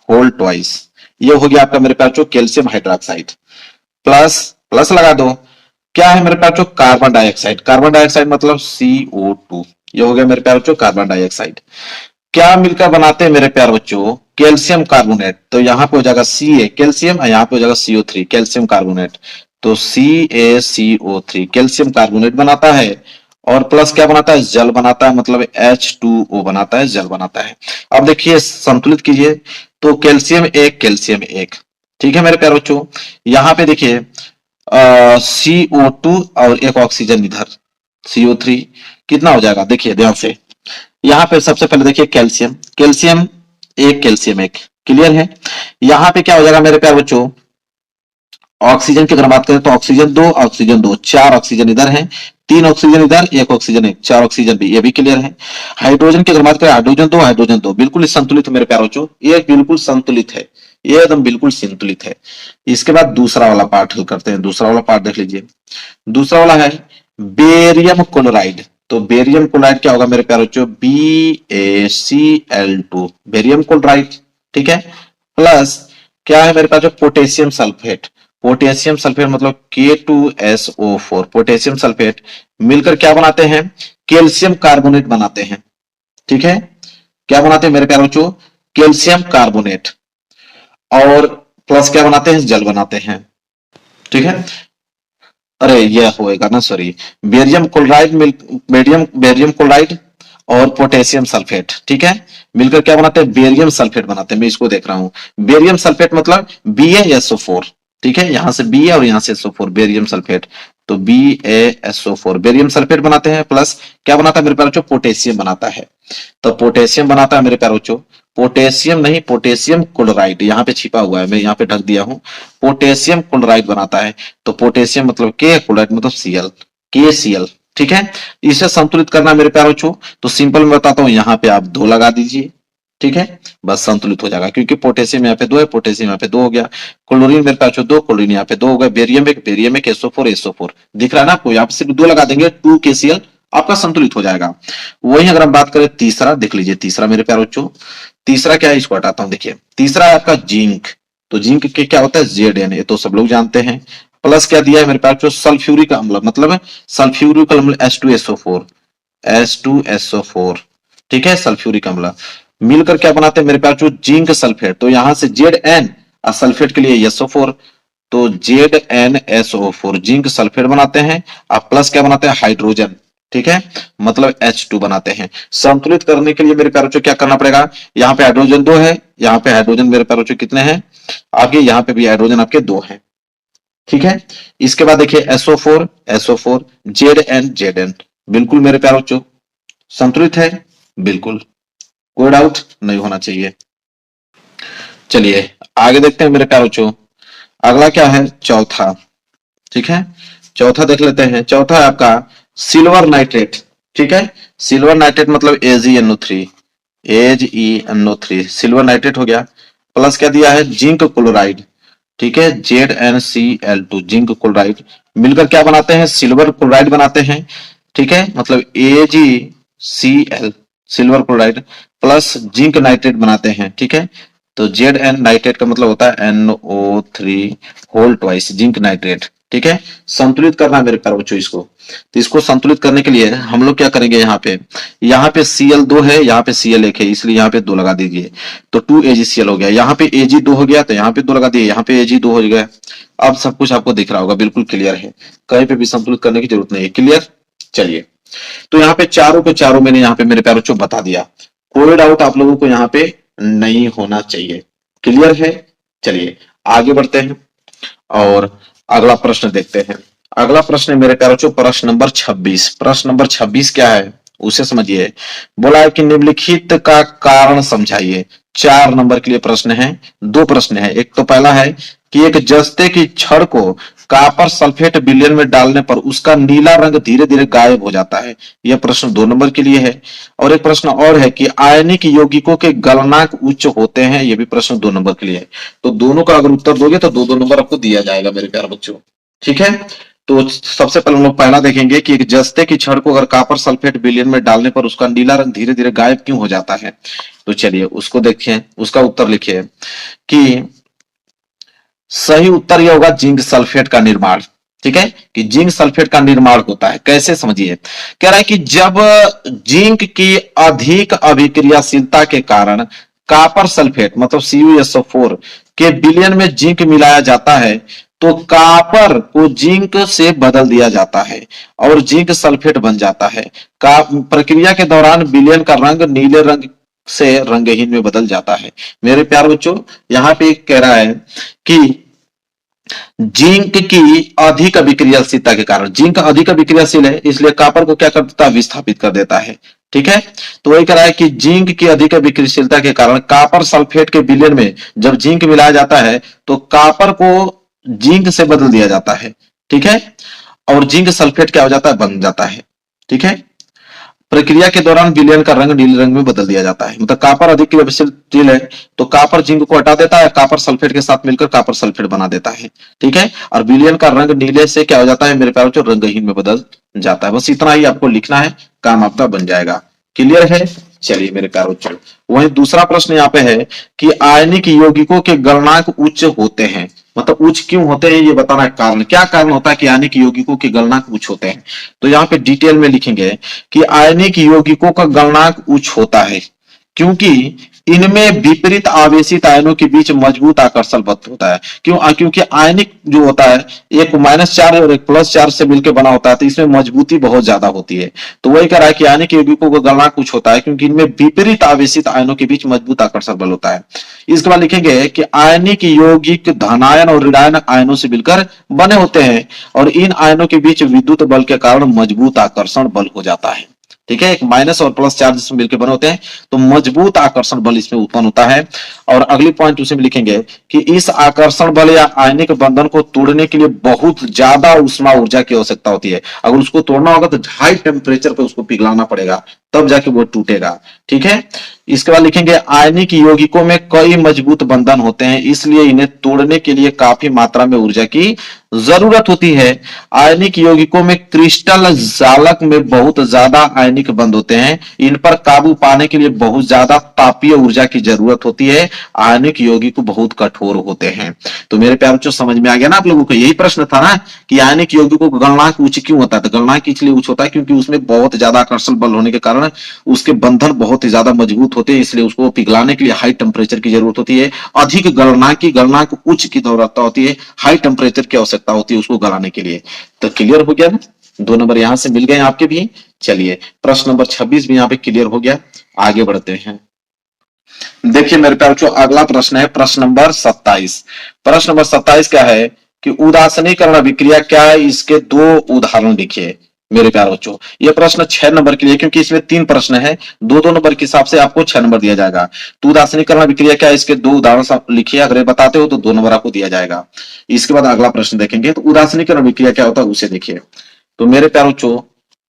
B: होल ट्वाइस। ये हो गया आपका मेरे प्यारे बच्चों कैल्शियम हाइड्रोक्साइड। प्लस प्लस लगा दो। क्या है मेरे प्यारे बच्चों कार्बन डाइऑक्साइड। कार्बन डाइऑक्साइड मतलब CO2। ये हो गया मेरे प्यारे बच्चों कार्बन डाइऑक्साइड। क्या मिलकर बनाते हैं मेरे प्यारे बच्चों कैल्शियम कार्बोनेट। तो यहां पे हो जाएगा Ca कैल्शियम और यहां पे हो जाएगा CO3 कैल्शियम कार्बोनेट। तो CaCO3 कैल्शियम कार्बोनेट बनाता है। और प्लस क्या बनाता है, जल बनाता है, मतलब H2O बनाता है, जल बनाता है। अब देखिए संतुलित कीजिए। तो कैल्शियम एक, ठीक है मेरे प्यारे बच्चों। यहां पे देखिए CO2 और एक ऑक्सीजन इधर CO3 कितना हो जाएगा देखिए ध्यान से। यहां पे सबसे पहले देखिए कैल्शियम, कैल्शियम एक, क्लियर है। यहां पे क्या हो जाएगा मेरे प्यारे बच्चों, ऑक्सीजन की अगर बात करें तो ऑक्सीजन दो, 4 ऑक्सीजन इधर है, 3 ऑक्सीजन इधर, 1 ऑक्सीजन एक, 4 ऑक्सीजन भी, ये भी क्लियर है। हाइड्रोजन की अगर बात करें हाइड्रोजन दो, बिल्कुल संतुलित मेरे प्यारे बच्चों, ये बिल्कुल संतुलित है, ये एकदम बिल्कुल संतुलित है। इसके बाद दूसरा वाला पार्ट हल करते हैं। दूसरा वाला पार्ट देख लीजिए। दूसरा वाला है बेरियम क्लोराइड। तो बेरियम क्लोराइड क्या होगा मेरे प्यारे बच्चों, BaCl2 बेरियम क्लोराइड, ठीक है। प्लस क्या है मेरे पास जो पोटेशियम सल्फेट। पोटेशियम सल्फेट मतलब K2SO4 पोटेशियम सल्फेट मिलकर क्या बनाते हैं, कैल्शियम कार्बोनेट बनाते हैं, ठीक है। क्या बनाते हैं मेरे प्यारे बच्चों, कैल्शियम कार्बोनेट। और प्लस क्या बनाते हैं, जल बनाते हैं, ठीक है। अरे ये होएगा ना, sorry, barium chloride barium chloride और पोटेशियम सल्फेट, ठीक है, मिलकर क्या बनाते हैं, बेरियम सल्फेट बनाते हैं। मैं इसको देख रहा हूं, बेरियम सल्फेट मतलब BaSO4, ठीक है, यहां से Ba और यहां से SO4 बेरियम सल्फेट। तो BaSO4 बेरियम सल्फेट बनाते हैं। प्लस क्या बनाता है मेरे प्यारे बच्चों, पोटेशियम बनाता है। तो पोटेशियम बनाता है मेरे प्यारे बच्चों, पोटेशियम नहीं पोटेशियम क्लोराइड यहाँ पे छिपा हुआ है, मैं यहाँ पे ढक दिया हूं। पोटेशियम क्लोराइड बनाता है। तो पोटेशियम मतलब के, क्लोराइड मतलब Cl, KCl, ठीक है। इसे संतुलित करना मेरे प्यारे बच्चों, तो सिंपल मैं बताता हूं, यहाँ पे आप 2 लगा दीजिए, ठीक है, बस संतुलित हो जाएगा। क्योंकि पोटेशियम यहाँ पे 2 है, पोटेशियम यहाँ पे 2 हो गया। क्लोरीन मेरे पास 2, क्लोरीन यहाँ पे 2 हो गया। बेरियम एक, SO4 दिख रहा है ना आपको, यहाँ पे सिर्फ 2 लगा देंगे, 2 KCl आपका संतुलित हो जाएगा। वही अगर हम बात करें तीसरा, देख लीजिए तीसरा मेरे प्यारे बच्चों। तीसरा क्या है, इसको हटाता हूं। देखिए तीसरा है आपका जिंक। तो जिंक के क्या होता है, Zn, ये तो सब लोग जानते हैं। प्लस क्या दिया है मेरे पास जो सल्फ्यूरिक अम्ल, मतलब सल्फ्यूरिक अम्ल H2SO4, ठीक है, सल्फ्यूरिक अम्ल मिलकर क्या बनाते हैं मेरे पास जो जिंक सल्फेट। तो यहां से Zn और सल्फेट के लिए SO4, तो ZnSO4 जिंक सल्फेट बनाते हैं। और प्लस क्या बनाते हैं, हाइड्रोजन, ठीक है, मतलब H2 बनाते हैं। संतुलित करने के लिए मेरे प्यारे बच्चों क्या करना पड़ेगा, यहाँ पे हाइड्रोजन 2 है, यहाँ पे हाइड्रोजन मेरे प्यारे बच्चों कितने हैं, आगे यहाँ पे भी हाइड्रोजन आपके 2 हैं, ठीक है। इसके बाद देखिए SO4 Zn बिल्कुल मेरे प्यारे बच्चों संतुलित है, बिल्कुल कोई डाउट नहीं होना चाहिए। चलिए आगे देखते हैं मेरे प्यारे बच्चों। अगला क्या है, चौथा, ठीक है, चौथा देख लेते हैं। चौथा है आपका सिल्वर नाइट्रेट, ठीक है। सिल्वर नाइट्रेट मतलब AgNO3 सिल्वर नाइट्रेट हो गया। प्लस क्या दिया है, जिंक क्लोराइड, ठीक है, ZnCl2 जिंक क्लोराइड मिलकर क्या बनाते हैं, सिल्वर क्लोराइड बनाते हैं, ठीक है, मतलब AgCl silver chloride plus zinc nitrate बनाते हैं, ठीक है। तो Zn नाइट्रेट का मतलब होता है NO3 whole twice zinc nitrate, ठीक है। संतुलित करना है मेरे प्यारे बच्चों इसको। तो इसको संतुलित करने के लिए हम लोग क्या करेंगे, यहाँ पे Cl 2 है, यहाँ पे Cl 1 है, इसलिए यहाँ पे 2 लगा दीजिए। तो 2AgCl हो गया। यहाँ पे Ag 2 हो गया, तो यहाँ पे 2 लगा दिए, यहाँ पे Ag 2 हो गया। अब सब कुछ आपको दिख रहा होगा, बिल्कुल क्लियर है, कहीं पे भी संतुलित करने की जरूरत नहीं है, क्लियर। चलिए, तो यहाँ पे चारों के चारों मैंने यहाँ पे मेरे प्यारे बच्चों बता दिया, कोई डाउट आप लोगों को यहाँ पे नहीं होना चाहिए। क्लियर है? चलिए आगे बढ़ते हैं और अगला प्रश्न देखते हैं। अगला प्रश्न है मेरे प्यारे बच्चों प्रश्न नंबर 26। प्रश्न नंबर 26 क्या है उसे समझिए। बोला है कि निम्नलिखित का कारण समझाइए। 4 नंबर के लिए प्रश्न है, 2 प्रश्न है। एक तो पहला है कि एक जस्ते की छड़ को कॉपर सल्फेट विलयन में डालने पर उसका नीला रंग धीरे धीरे गायब हो जाता है। यह प्रश्न 2 नंबर के लिए है। और एक प्रश्न और है कि आयनिक यौगिकों के गलनांक उच्च होते हैं। यह भी प्रश्न 2 नंबर के लिए है। तो दोनों का अगर उत्तर दोगे तो 2-2 नंबर आपको दिया जाएगा मेरे प्यारे बच्चों। ठीक है, तो सबसे पहले हम लोग पहला देखेंगे कि एक जस्ते की छड़ को अगर कॉपर सल्फेट विलयन में डालने पर उसका नीला रंग धीरे धीरे गायब क्यों हो जाता है। तो चलिए उसको देखें, उसका उत्तर लिखिए कि सही उत्तर यह होगा जिंक सल्फेट का निर्माण। ठीक है, कि जिंक सल्फेट का निर्माण होता है। कैसे समझिए, कह रहा है कि जब जिंक की अधिक अभिक्रियाशीलता के कारण कॉपर सल्फेट मतलब CuSO4 के विलयन में जिंक मिलाया जाता है तो कॉपर को जिंक से बदल दिया जाता है और जिंक सल्फेट बन जाता है। प्रक्रिया के दौरान विलयन का रंग नीले रंग से रंगहीन में बदल जाता है। मेरे प्यारे बच्चों, यहां पे कह रहा है कि जिंक की अधिक अभिक्रियाशीलता के कारण, जिंक अधिक अभिक्रियाशील है इसलिए कॉपर को क्या कर देता है, विस्थापित कर देता है। ठीक है, तो वही कह रहा है कि जिंक की अधिक अभिक्रियाशीलता के कारण कॉपर सल्फेट के विलयन में जब जिंक मिलाया जाता है तो कॉपर को जिंक से बदल दिया जाता है। ठीक है, और जिंक सल्फेट क्या हो जाता है, बन जाता है। ठीक है, प्रक्रिया के दौरान विलयन का रंग नीले रंग में बदल दिया जाता है। मतलब कॉपर अधिक क्रियाशील है तो कॉपर जिंक को हटा देता है, कॉपर सल्फेट के साथ मिलकर कॉपर सल्फेट बना देता है। ठीक है, और विलयन का रंग नीले से क्या हो जाता है मेरे प्यारे बच्चों, रंगहीन में बदल जाता है। बस इतना ही आपको लिखना है, काम आपका बन जाएगा। क्लियर है? चलिए मेरे प्यारे बच्चों, वहीं दूसरा प्रश्न यहाँ पे है कि आयनिक यौगिकों के गलनांक उच्च होते हैं। मतलब उच्च क्यों होते हैं ये बताना है। कारण क्या कारण होता है कि आयनिक यौगिकों के गलनांक उच्च होते हैं। तो यहाँ पे डिटेल में लिखेंगे कि आयनिक यौगिकों का गलनांक उच्च होता है क्योंकि इनमें विपरीत आवेशित आयनों के बीच मजबूत आकर्षण बल होता है। क्योंकि आयनिक जो होता है एक -चार्ज और एक +चार्ज से मिलकर बना होता है तो इसमें मजबूती बहुत ज्यादा होती है। तो वही कह रहा है कि आयनिक यौगिकों का गलनांक कुछ होता है क्योंकि इनमें विपरीत आवेशित आयनों के बीच मजबूत आकर्षण बल होता है। इसके बाद लिखेंगे कि आयनिक यौगिक धनायन और ऋणायन आयनों से मिलकर बने होते हैं और इन आयनों के बीच विद्युत बल के कारण मजबूत आकर्षण बल हो जाता है। ठीक है, एक माइनस और प्लस चार्ज इसमें मिलकर बने होते हैं तो मजबूत आकर्षण बल इसमें उत्पन्न होता है। और अगली पॉइंट उसे में लिखेंगे कि इस आकर्षण बल या आयनिक बंधन को तोड़ने के लिए बहुत ज्यादा उष्मा ऊर्जा की आवश्यकता होती है। अगर उसको तोड़ना होगा तो हाई टेम्परेचर पे उसको पिघलाना पड़ेगा तब जाके वो टूटेगा। ठीक है, इसके बाद लिखेंगे आयनिक यौगिकों में कई मजबूत बंधन होते हैं इसलिए इन्हें तोड़ने के लिए काफी मात्रा में ऊर्जा की जरूरत होती है। आयनिक यौगिकों में क्रिस्टल जालक में बहुत ज्यादा आयनिक बंध होते हैं। इन पर काबू पाने के लिए बहुत ज्यादा तापीय ऊर्जा की जरूरत होती है। आयनिक यौगिक बहुत कठोर होते हैं। तो मेरे प्यारे बच्चों समझ में आ गया ना आप लोगों को। यही प्रश्न था ना कि आयनिक यौगिकों का गलनांक उच्च क्यों होता है। तो गलनांक इसलिए उच्च होता है क्योंकि उसमें बहुत ज्यादा आकर्षण बल होने के कारण उसके बंधन बहुत ही ज्यादा मजबूत होते हैं इसलिए उसको पिघलाने के लिए हाई टेम्परेचर की जरूरत होती है। अधिक गलनांक उच्च की जरूरत होती है, हाई टेम्परेचर की आवश्यकता होती है उसको गलाने के लिए। तो क्लियर हो गया ना, 2 नंबर यहां से मिल गए आपके भी। चलिए प्रश्न नंबर 26 भी यहाँ पे क्लियर हो गया। आगे बढ़ते हैं। देखिए मेरे प्यारे बच्चों अगला प्रश्न है प्रश्न नंबर 27। प्रश्न नंबर 27 क्या है कि उदासीनीकरण अभिक्रिया क्या है, इसके 2 उदाहरण लिखिए। मेरे प्यारे बच्चों यह प्रश्न 6 नंबर के लिए क्योंकि इसमें 3 प्रश्न है, 2-2 नंबर के हिसाब से आपको 6 नंबर दिया जाएगा। तो उदासीनीकरण अभिक्रिया क्या है इसके 2 उदाहरण लिखिए। अगर बताते हो तो 2 नंबर आपको दिया जाएगा। इसके बाद अगला प्रश्न देखेंगे। तो उदासीनीकरण अभिक्रिया क्या होता है उसे देखिए। तो मेरे प्यारे बच्चों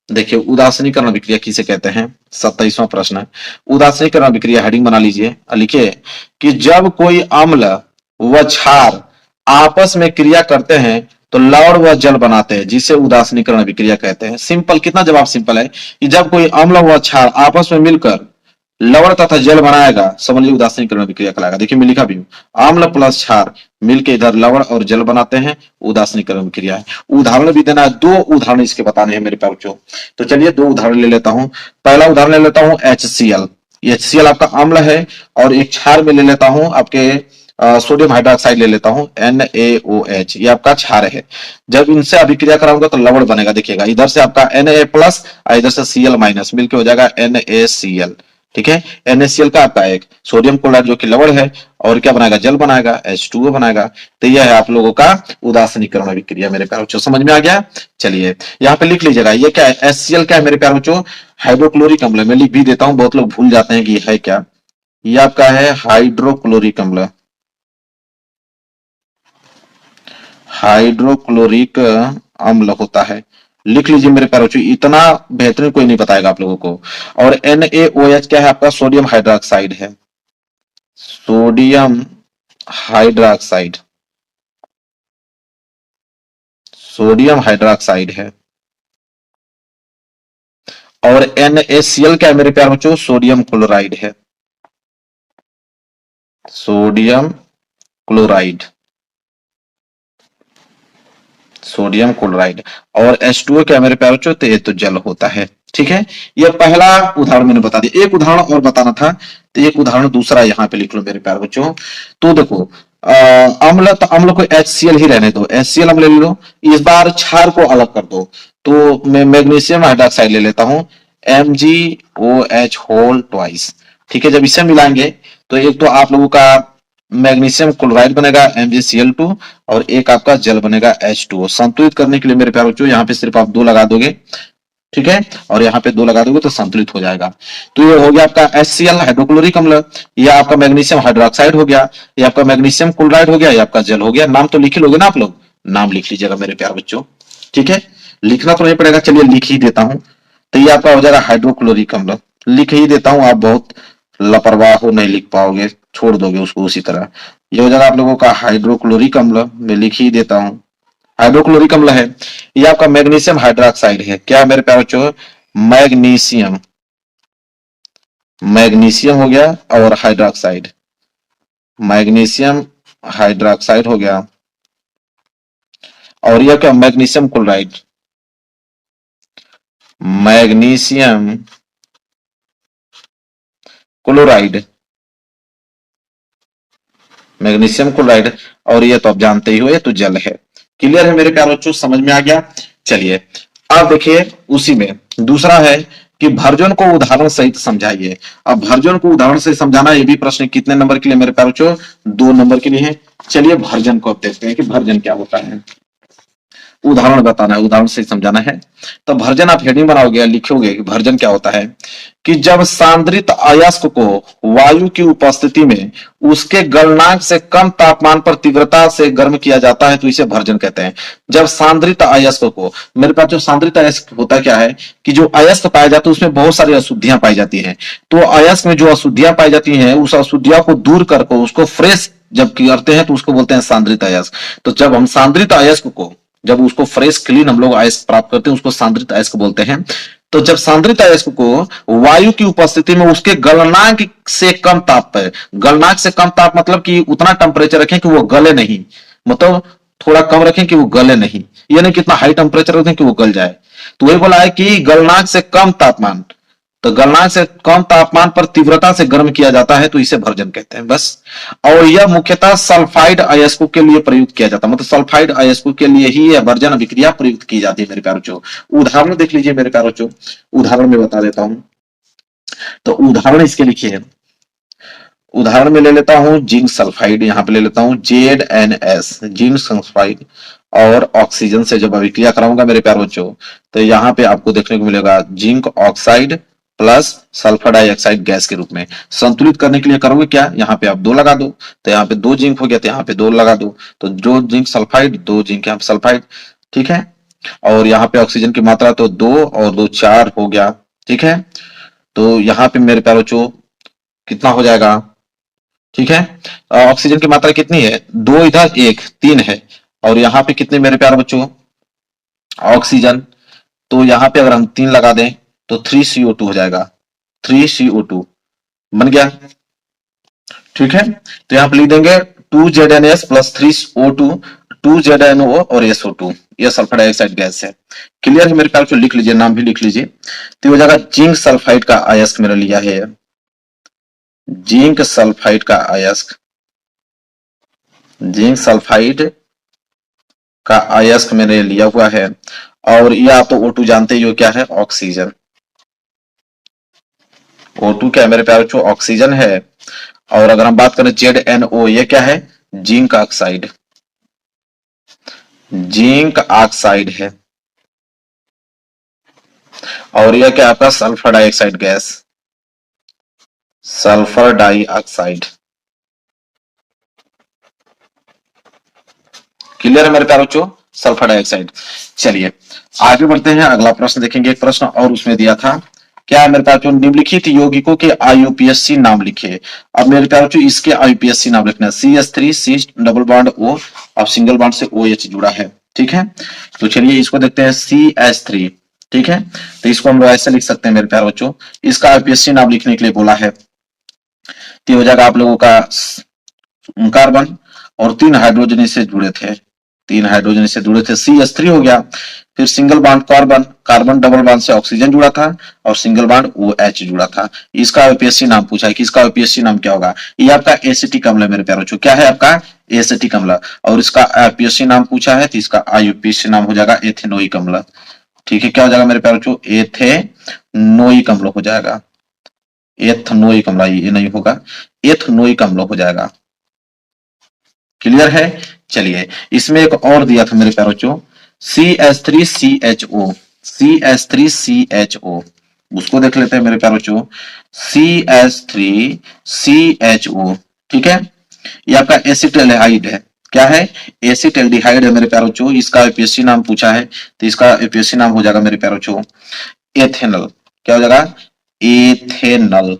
B: देखिए उदासीनीकरण अभिक्रिया किसे कहते हैं। 27वां प्रश्न है उदासीनीकरण अभिक्रिया। हेडिंग बना लीजिए, लिखिए कि जब कोई अम्ल व क्षार आपस में क्रिया करते हैं तो लवण व जल बनाते हैं जिसे उदासीनीकरण अभिक्रिया कहते हैं। सिंपल, कितना जवाब सिंपल है कि जब कोई अम्ल व क्षार आपस में मिलकर लवण तथा जल बनाएगा समझ लीजिए उदासीनीकरण अभिक्रिया कहलाएगा। देखिए मैं लिखा भी हूं, अम्ल प्लस क्षार मिलके इधर लवण और जल बनाते हैं, उदासीनीकरण अभिक्रिया है। उदाहरण भी देना है, 2 उदाहरण इसके बताने हैं मेरे प्यारे बच्चों। तो चलिए 2 उदाहरण ले लेता हूं। पहला उदाहरण ले लेता हूं HCl। HCl आपका अम्ल है और एक क्षार में ले लेता हूं आपके सोडियम हाइड्रोक्साइड ले लेता हूं NaOH, ये आपका क्षार है। जब इनसे अभिक्रिया कराऊंगा तो लवण बनेगा, देखिएगा इधर से आपका Na प्लस और इधर से Cl माइनस मिलकर हो जाएगा NaCl। ठीक है, NaCl का आपका एक सोडियम क्लोराइड जो कि लवण है और क्या बनाएगा, जल बनाएगा, H2O बनाएगा। तो यह है आप लोगों का उदासीनीकरण अभिक्रिया मेरे प्यारे बच्चों, समझ में आ गया। चलिए यहाँ पे लिख लीजिएगा, ये क्या है, HCl क्या है मेरे प्यारे बच्चों, हाइड्रोक्लोरिक अम्ल। मैं लिख भी देता हूं, बहुत लोग भूल जाते हैं कि है क्या। ये आपका है हाइड्रोक्लोरिक अम्ल। हाइड्रोक्लोरिक अम्ल होता है, लिख लीजिए मेरे प्यारे बच्चों, इतना बेहतरीन कोई नहीं बताएगा आप लोगों को। और NaOH क्या है आपका, सोडियम हाइड्रोक्साइड है, सोडियम हाइड्रोक्साइड, सोडियम हाइड्रोक्साइड है। और NaCl क्या है मेरे प्यारे बच्चों, सोडियम क्लोराइड है, सोडियम क्लोराइड, सोडियम क्लोराइड। और H2O क्या है मेरे प्यारे बच्चों, तो ये तो जल होता है। ठीक है, ये पहला उदाहरण मैंने बता दिया। एक उदाहरण और बताना था, तो एक उदाहरण दूसरा यहाँ पे लिख लो मेरे प्यारे बच्चों। तो देखो अम्ल, तो अम्ल को HCl ही रहने दो, HCl अम्ल ले लो। इस बार क्षार को अलग कर दो, तो मैं मैग्नीशियम हाइड्रोक्साइड ले लेता हूं, MgOH होल ट्वाइस। ठीक है, जब इसे मिलाएंगे तो एक तो आप लोगों का मैग्नीशियम क्लोराइड बनेगा MgCl2 और एक आपका जल बनेगा H2O। संतुलित करने के लिए मेरे प्यारे बच्चों यहाँ पे सिर्फ आप 2 लगा दोगे, ठीक है, और यहाँ पे 2 लगा दोगे तो संतुलित हो जाएगा। तो ये हो गया आपका HCl हाइड्रोक्लोरिक अम्ल, ये आपका मैग्नीशियम हाइड्रोक्साइड हो गया, ये आपका मैग्नीशियम क्लोराइड हो गया, ये आपका जल हो गया। नाम तो लिख ही लोगे ना आप लोग, नाम लिख लीजिएगा मेरे प्यारे बच्चों। ठीक है, लिखना तो नहीं पड़ेगा, चलिए लिख ही देता हूं। तो ये आपका हो जाएगा हाइड्रोक्लोरिक अम्ल, लिख ही देता हूं, आप बहुत लापरवाह हो, नहीं लिख पाओगे, छोड़ दोगे उसको उसी तरह। ये हो जाएगा आप लोगों का हाइड्रोक्लोरिक अम्ल, मैं लिख ही देता हूं, हाइड्रोक्लोरिक अम्ल है। ये आपका मैग्नीशियम हाइड्रोक्साइड है, क्या है मेरे प्यारे बच्चों, मैग्नीशियम, मैग्नीशियम हो गया और हाइड्रोक्साइड, मैग्नीशियम हाइड्रोक्साइड हो गया। और यह क्या, magnesium chloride, magnesium chloride, magnesium chloride. और ये तो आप जानते ही हो, ये तो जल है। क्लियर है मेरे प्यारे बच्चों, समझ में आ गया। चलिए अब देखिए, उसी में दूसरा है कि भर्जन को उदाहरण सहित समझाइए। अब भर्जन को उदाहरण से समझाना, ये भी प्रश्न कितने नंबर के लिए मेरे प्यारे बच्चों, 2 नंबर के लिए है। चलिए भर्जन को अब देखते हैं कि भर्जन क्या होता है। उदाहरण बताना है, उदाहरण से समझाना है। तो भर्जन आप हेडिंग बनाओगे, लिखोगे कि भर्जन क्या होता है, कि जब सांद्रित अयस्क को वायु की उपस्थिति में उसके गलनांक से कम तापमान पर तीव्रता से गर्म किया जाता है तो इसे भर्जन कहते हैं। जब सांद्रित अयस्क को, मेरे पास जो सांद्रित अयस्क होता क्या है, कि जो अयस्क पाए जाते हैं उसमें बहुत सारी अशुद्धियां पाई जाती हैं। तो अयस्क में जो अशुद्धियां पाई जाती हैं, उस अशुद्धियों को दूर करके उसको फ्रेश जब करते हैं तो उसको बोलते हैं सांद्रित अयस्क। तो जब हम सांद्रित अयस्क को, जब उसको फ्रेश क्लीन हम लोग अयस्क प्राप्त करते हैं, उसको सांद्रित अयस्क बोलते हैं। तो जब सांद्रित अयस्क को वायु की उपस्थिति में उसके गलनांक से कम ताप पर, गलनांक से कम ताप मतलब कि उतना टेम्परेचर रखें कि वो गले नहीं, मतलब थोड़ा कम रखें कि वो गले नहीं, यानी कितना हाई टेम्परेचर रखें कि वो गल जाए। तो वही बोला है कि गलनांक से कम तापमान, तो गलनांक से कम तापमान पर तीव्रता से गर्म किया जाता है तो इसे भर्जन कहते हैं, बस। और यह मुख्यतः सल्फाइड अयस्कों के लिए प्रयुक्त किया जाता है, मतलब सल्फाइड अयस्कों के लिए ही यह भर्जन अभिक्रिया प्रयुक्त की जाती है मेरे प्यारे बच्चों। उदाहरण देख लीजिए मेरे प्यारे बच्चों, उदाहरण में बता देता हूं। तो उदाहरण इसके लिखिए, उदाहरण में ले लेता हूं जिंक सल्फाइड, यहां पे ले लेता हूं ZnS, जिंक सल्फाइड, और ऑक्सीजन से जब अभिक्रिया कराऊंगा मेरे प्यारे बच्चों, तो यहाँ पे आपको देखने को मिलेगा zinc oxide plus sulphur dioxide gas के रूप में। संतुलित करने के लिए करोगे क्या, यहाँ पे आप 2 लगा दो, तो यहाँ पे 2 जिंक हो गया, तो यहाँ पे 2 लगा दो, तो जो जिंक सल्फाइड, 2 जिंक यहाँ पे सल्फाइड। ठीक है, और यहाँ पे ऑक्सीजन की मात्रा तो 2 और 2 4 हो गया। ठीक है, तो यहाँ पे मेरे प्यारे बच्चों कितना हो जाएगा, ठीक है, ऑक्सीजन की मात्रा कितनी है, 2 इधर 1 3 है, और यहाँ पे कितने मेरे प्यारे बच्चों ऑक्सीजन, तो यहाँ पे अगर हम 3 लगा दें तो 3CO2 हो जाएगा, 3CO2 बन गया। ठीक है, तो यहाँ पे लिख देंगे 2ZnS प्लस 3O2, 2ZnO और SO2, यह सल्फर डाइऑक्साइड गैस है। क्लियर है मेरे प्यारे बच्चों, लिख लीजिए, नाम भी लिख लीजिए। तो हो जाएगा जिंक सल्फाइड का अयस्क मेरा लिया है, जिंक सल्फाइड का अयस्क, जिंक सल्फाइड का अयस्क मैंने लिया हुआ है। और ये आप तो O2 जानते ही हो क्या है, ऑक्सीजन। O2 क्या है मेरे प्यारे बच्चों, ऑक्सीजन है। और अगर हम बात करें ZNO, ये क्या है, जिंक ऑक्साइड, जिंक ऑक्साइड है। और यह क्या आपका sulphur dioxide gas, sulphur dioxide. Clear है मेरे प्यारे बच्चों, सल्फर डाइऑक्साइड। चलिए आगे बढ़ते हैं, अगला प्रश्न देखेंगे। एक प्रश्न और उसमें दिया था, क्या है मेरे प्यारे बच्चों, निम्नलिखित यौगिकों के IUPAC नाम लिखे। अब मेरे प्यारे बच्चों इसके IUPAC नाम लिखना है। CH3 C double bond O, अब सिंगल बॉन्ड से OH जुड़ा है, ठीक है। तो चलिए इसको देखते हैं, CH3, ठीक है। तो इसको हम लोग ऐसे लिख सकते हैं मेरे प्यारे बच्चों, इसका IUPAC नाम लिखने के लिए बोला है। तो हो जाएगा आप लोगों का कार्बन, और 3 हाइड्रोजन इससे जुड़े थे, 3 हाइड्रोजन इससे जुड़े थे, CH3 हो गया। फिर single bond carbon, carbon double bond से ऑक्सीजन जुड़ा था, और सिंगल बॉन्ड OH जुड़ा था। इसका IUPAC नाम पूछा है कि इसका IUPAC नाम क्या होगा। ये आपका एसिटिक अम्ल है मेरे प्यारे बच्चों, क्या है आपका, एसिटिक अम्ल। और इसका IUPAC नाम पूछा है, तो इसका IUPAC नाम हो जाएगा एथेनोइक अम्ल, ठीक है। क्या हो जाएगा मेरे प्यारे बच्चों, एथेनोइक अम्ल हो जाएगा, एथेनोइक अम्ल, ये नहीं होगा, एथेनोइक अम्ल हो जाएगा। क्लियर है। चलिए इसमें एक और दिया था मेरे प्यारे बच्चों, CH3CHO, CH3CHO, उसको देख लेते हैं मेरे प्यारे बच्चों, CH3CHO, ठीक है। ये आपका एसिटाल्डिहाइड है, क्या है, एसिटाल्डिहाइड है मेरे प्यारे बच्चों। इसका IUPAC नाम पूछा है, तो इसका IUPAC नाम हो जाएगा मेरे प्यारे बच्चों एथेनल। क्या हो जाएगा, एथेनल।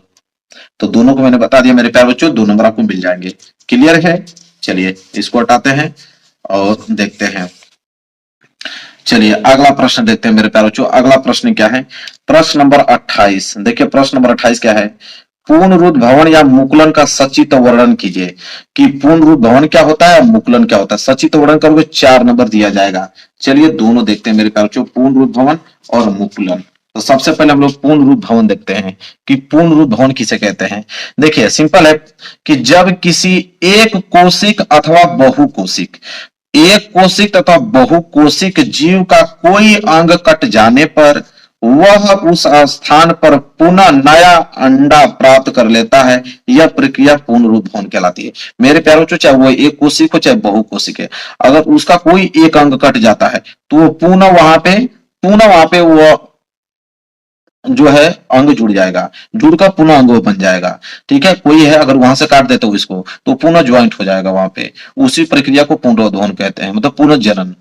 B: तो दोनों को मैंने बता दिया मेरे प्यारे बच्चों, 2 नंबर आपको मिल जाएंगे। क्लियर है। चलिए इसको हटाते हैं और देखते हैं। चलिए अगला प्रश्न देखते हैं मेरे प्यारे बच्चों। अगला प्रश्न क्या है, प्रश्न नंबर 28। देखिए प्रश्न नंबर 28 क्या है, पूर्णरुद्ध भवन या मुकुलन का सचित्र वर्णन कीजिए। कि पूर्णरुद्ध भवन क्या होता है, मुकुलन क्या होता है, सचित्र वर्णन करोगे 4 नंबर दिया जाएगा। चलिए दोनों देखते हैं मेरे प्यारे बच्चों, पूर्णरुद्ध भवन और मुकुलन। तो सबसे पहले हम लोग पूर्णरुद्ध भवन देखते हैं कि पूर्णरुद्ध भवन किसे कहते हैं। देखिए सिंपल है कि जब किसी एक कोशिक अथवा बहुकोशिक, एक कोशिक तथा बहुकोशिक जीव का कोई अंग कट जाने पर वह उस स्थान पर पुनः नया अंडा प्राप्त कर लेता है, यह प्रक्रिया पुनरुद्ध भवन कहलाती है। मेरे प्यारों बच्चों, चाहे वो एक कोशिक हो चाहे बहुकोशिक है, अगर उसका कोई एक अंग कट जाता है तो वो पुनः वहां पे वो जो है अंग जुड़ जाएगा, जुड़कर पुनः अंग बन जाएगा, ठीक है। कोई है अगर वहां से काट देते हो इसको तो पुनः ज्वाइंट हो जाएगा वहां पे, उसी प्रक्रिया को पुनरुद्धान कहते हैं, मतलब पुनर्जनन,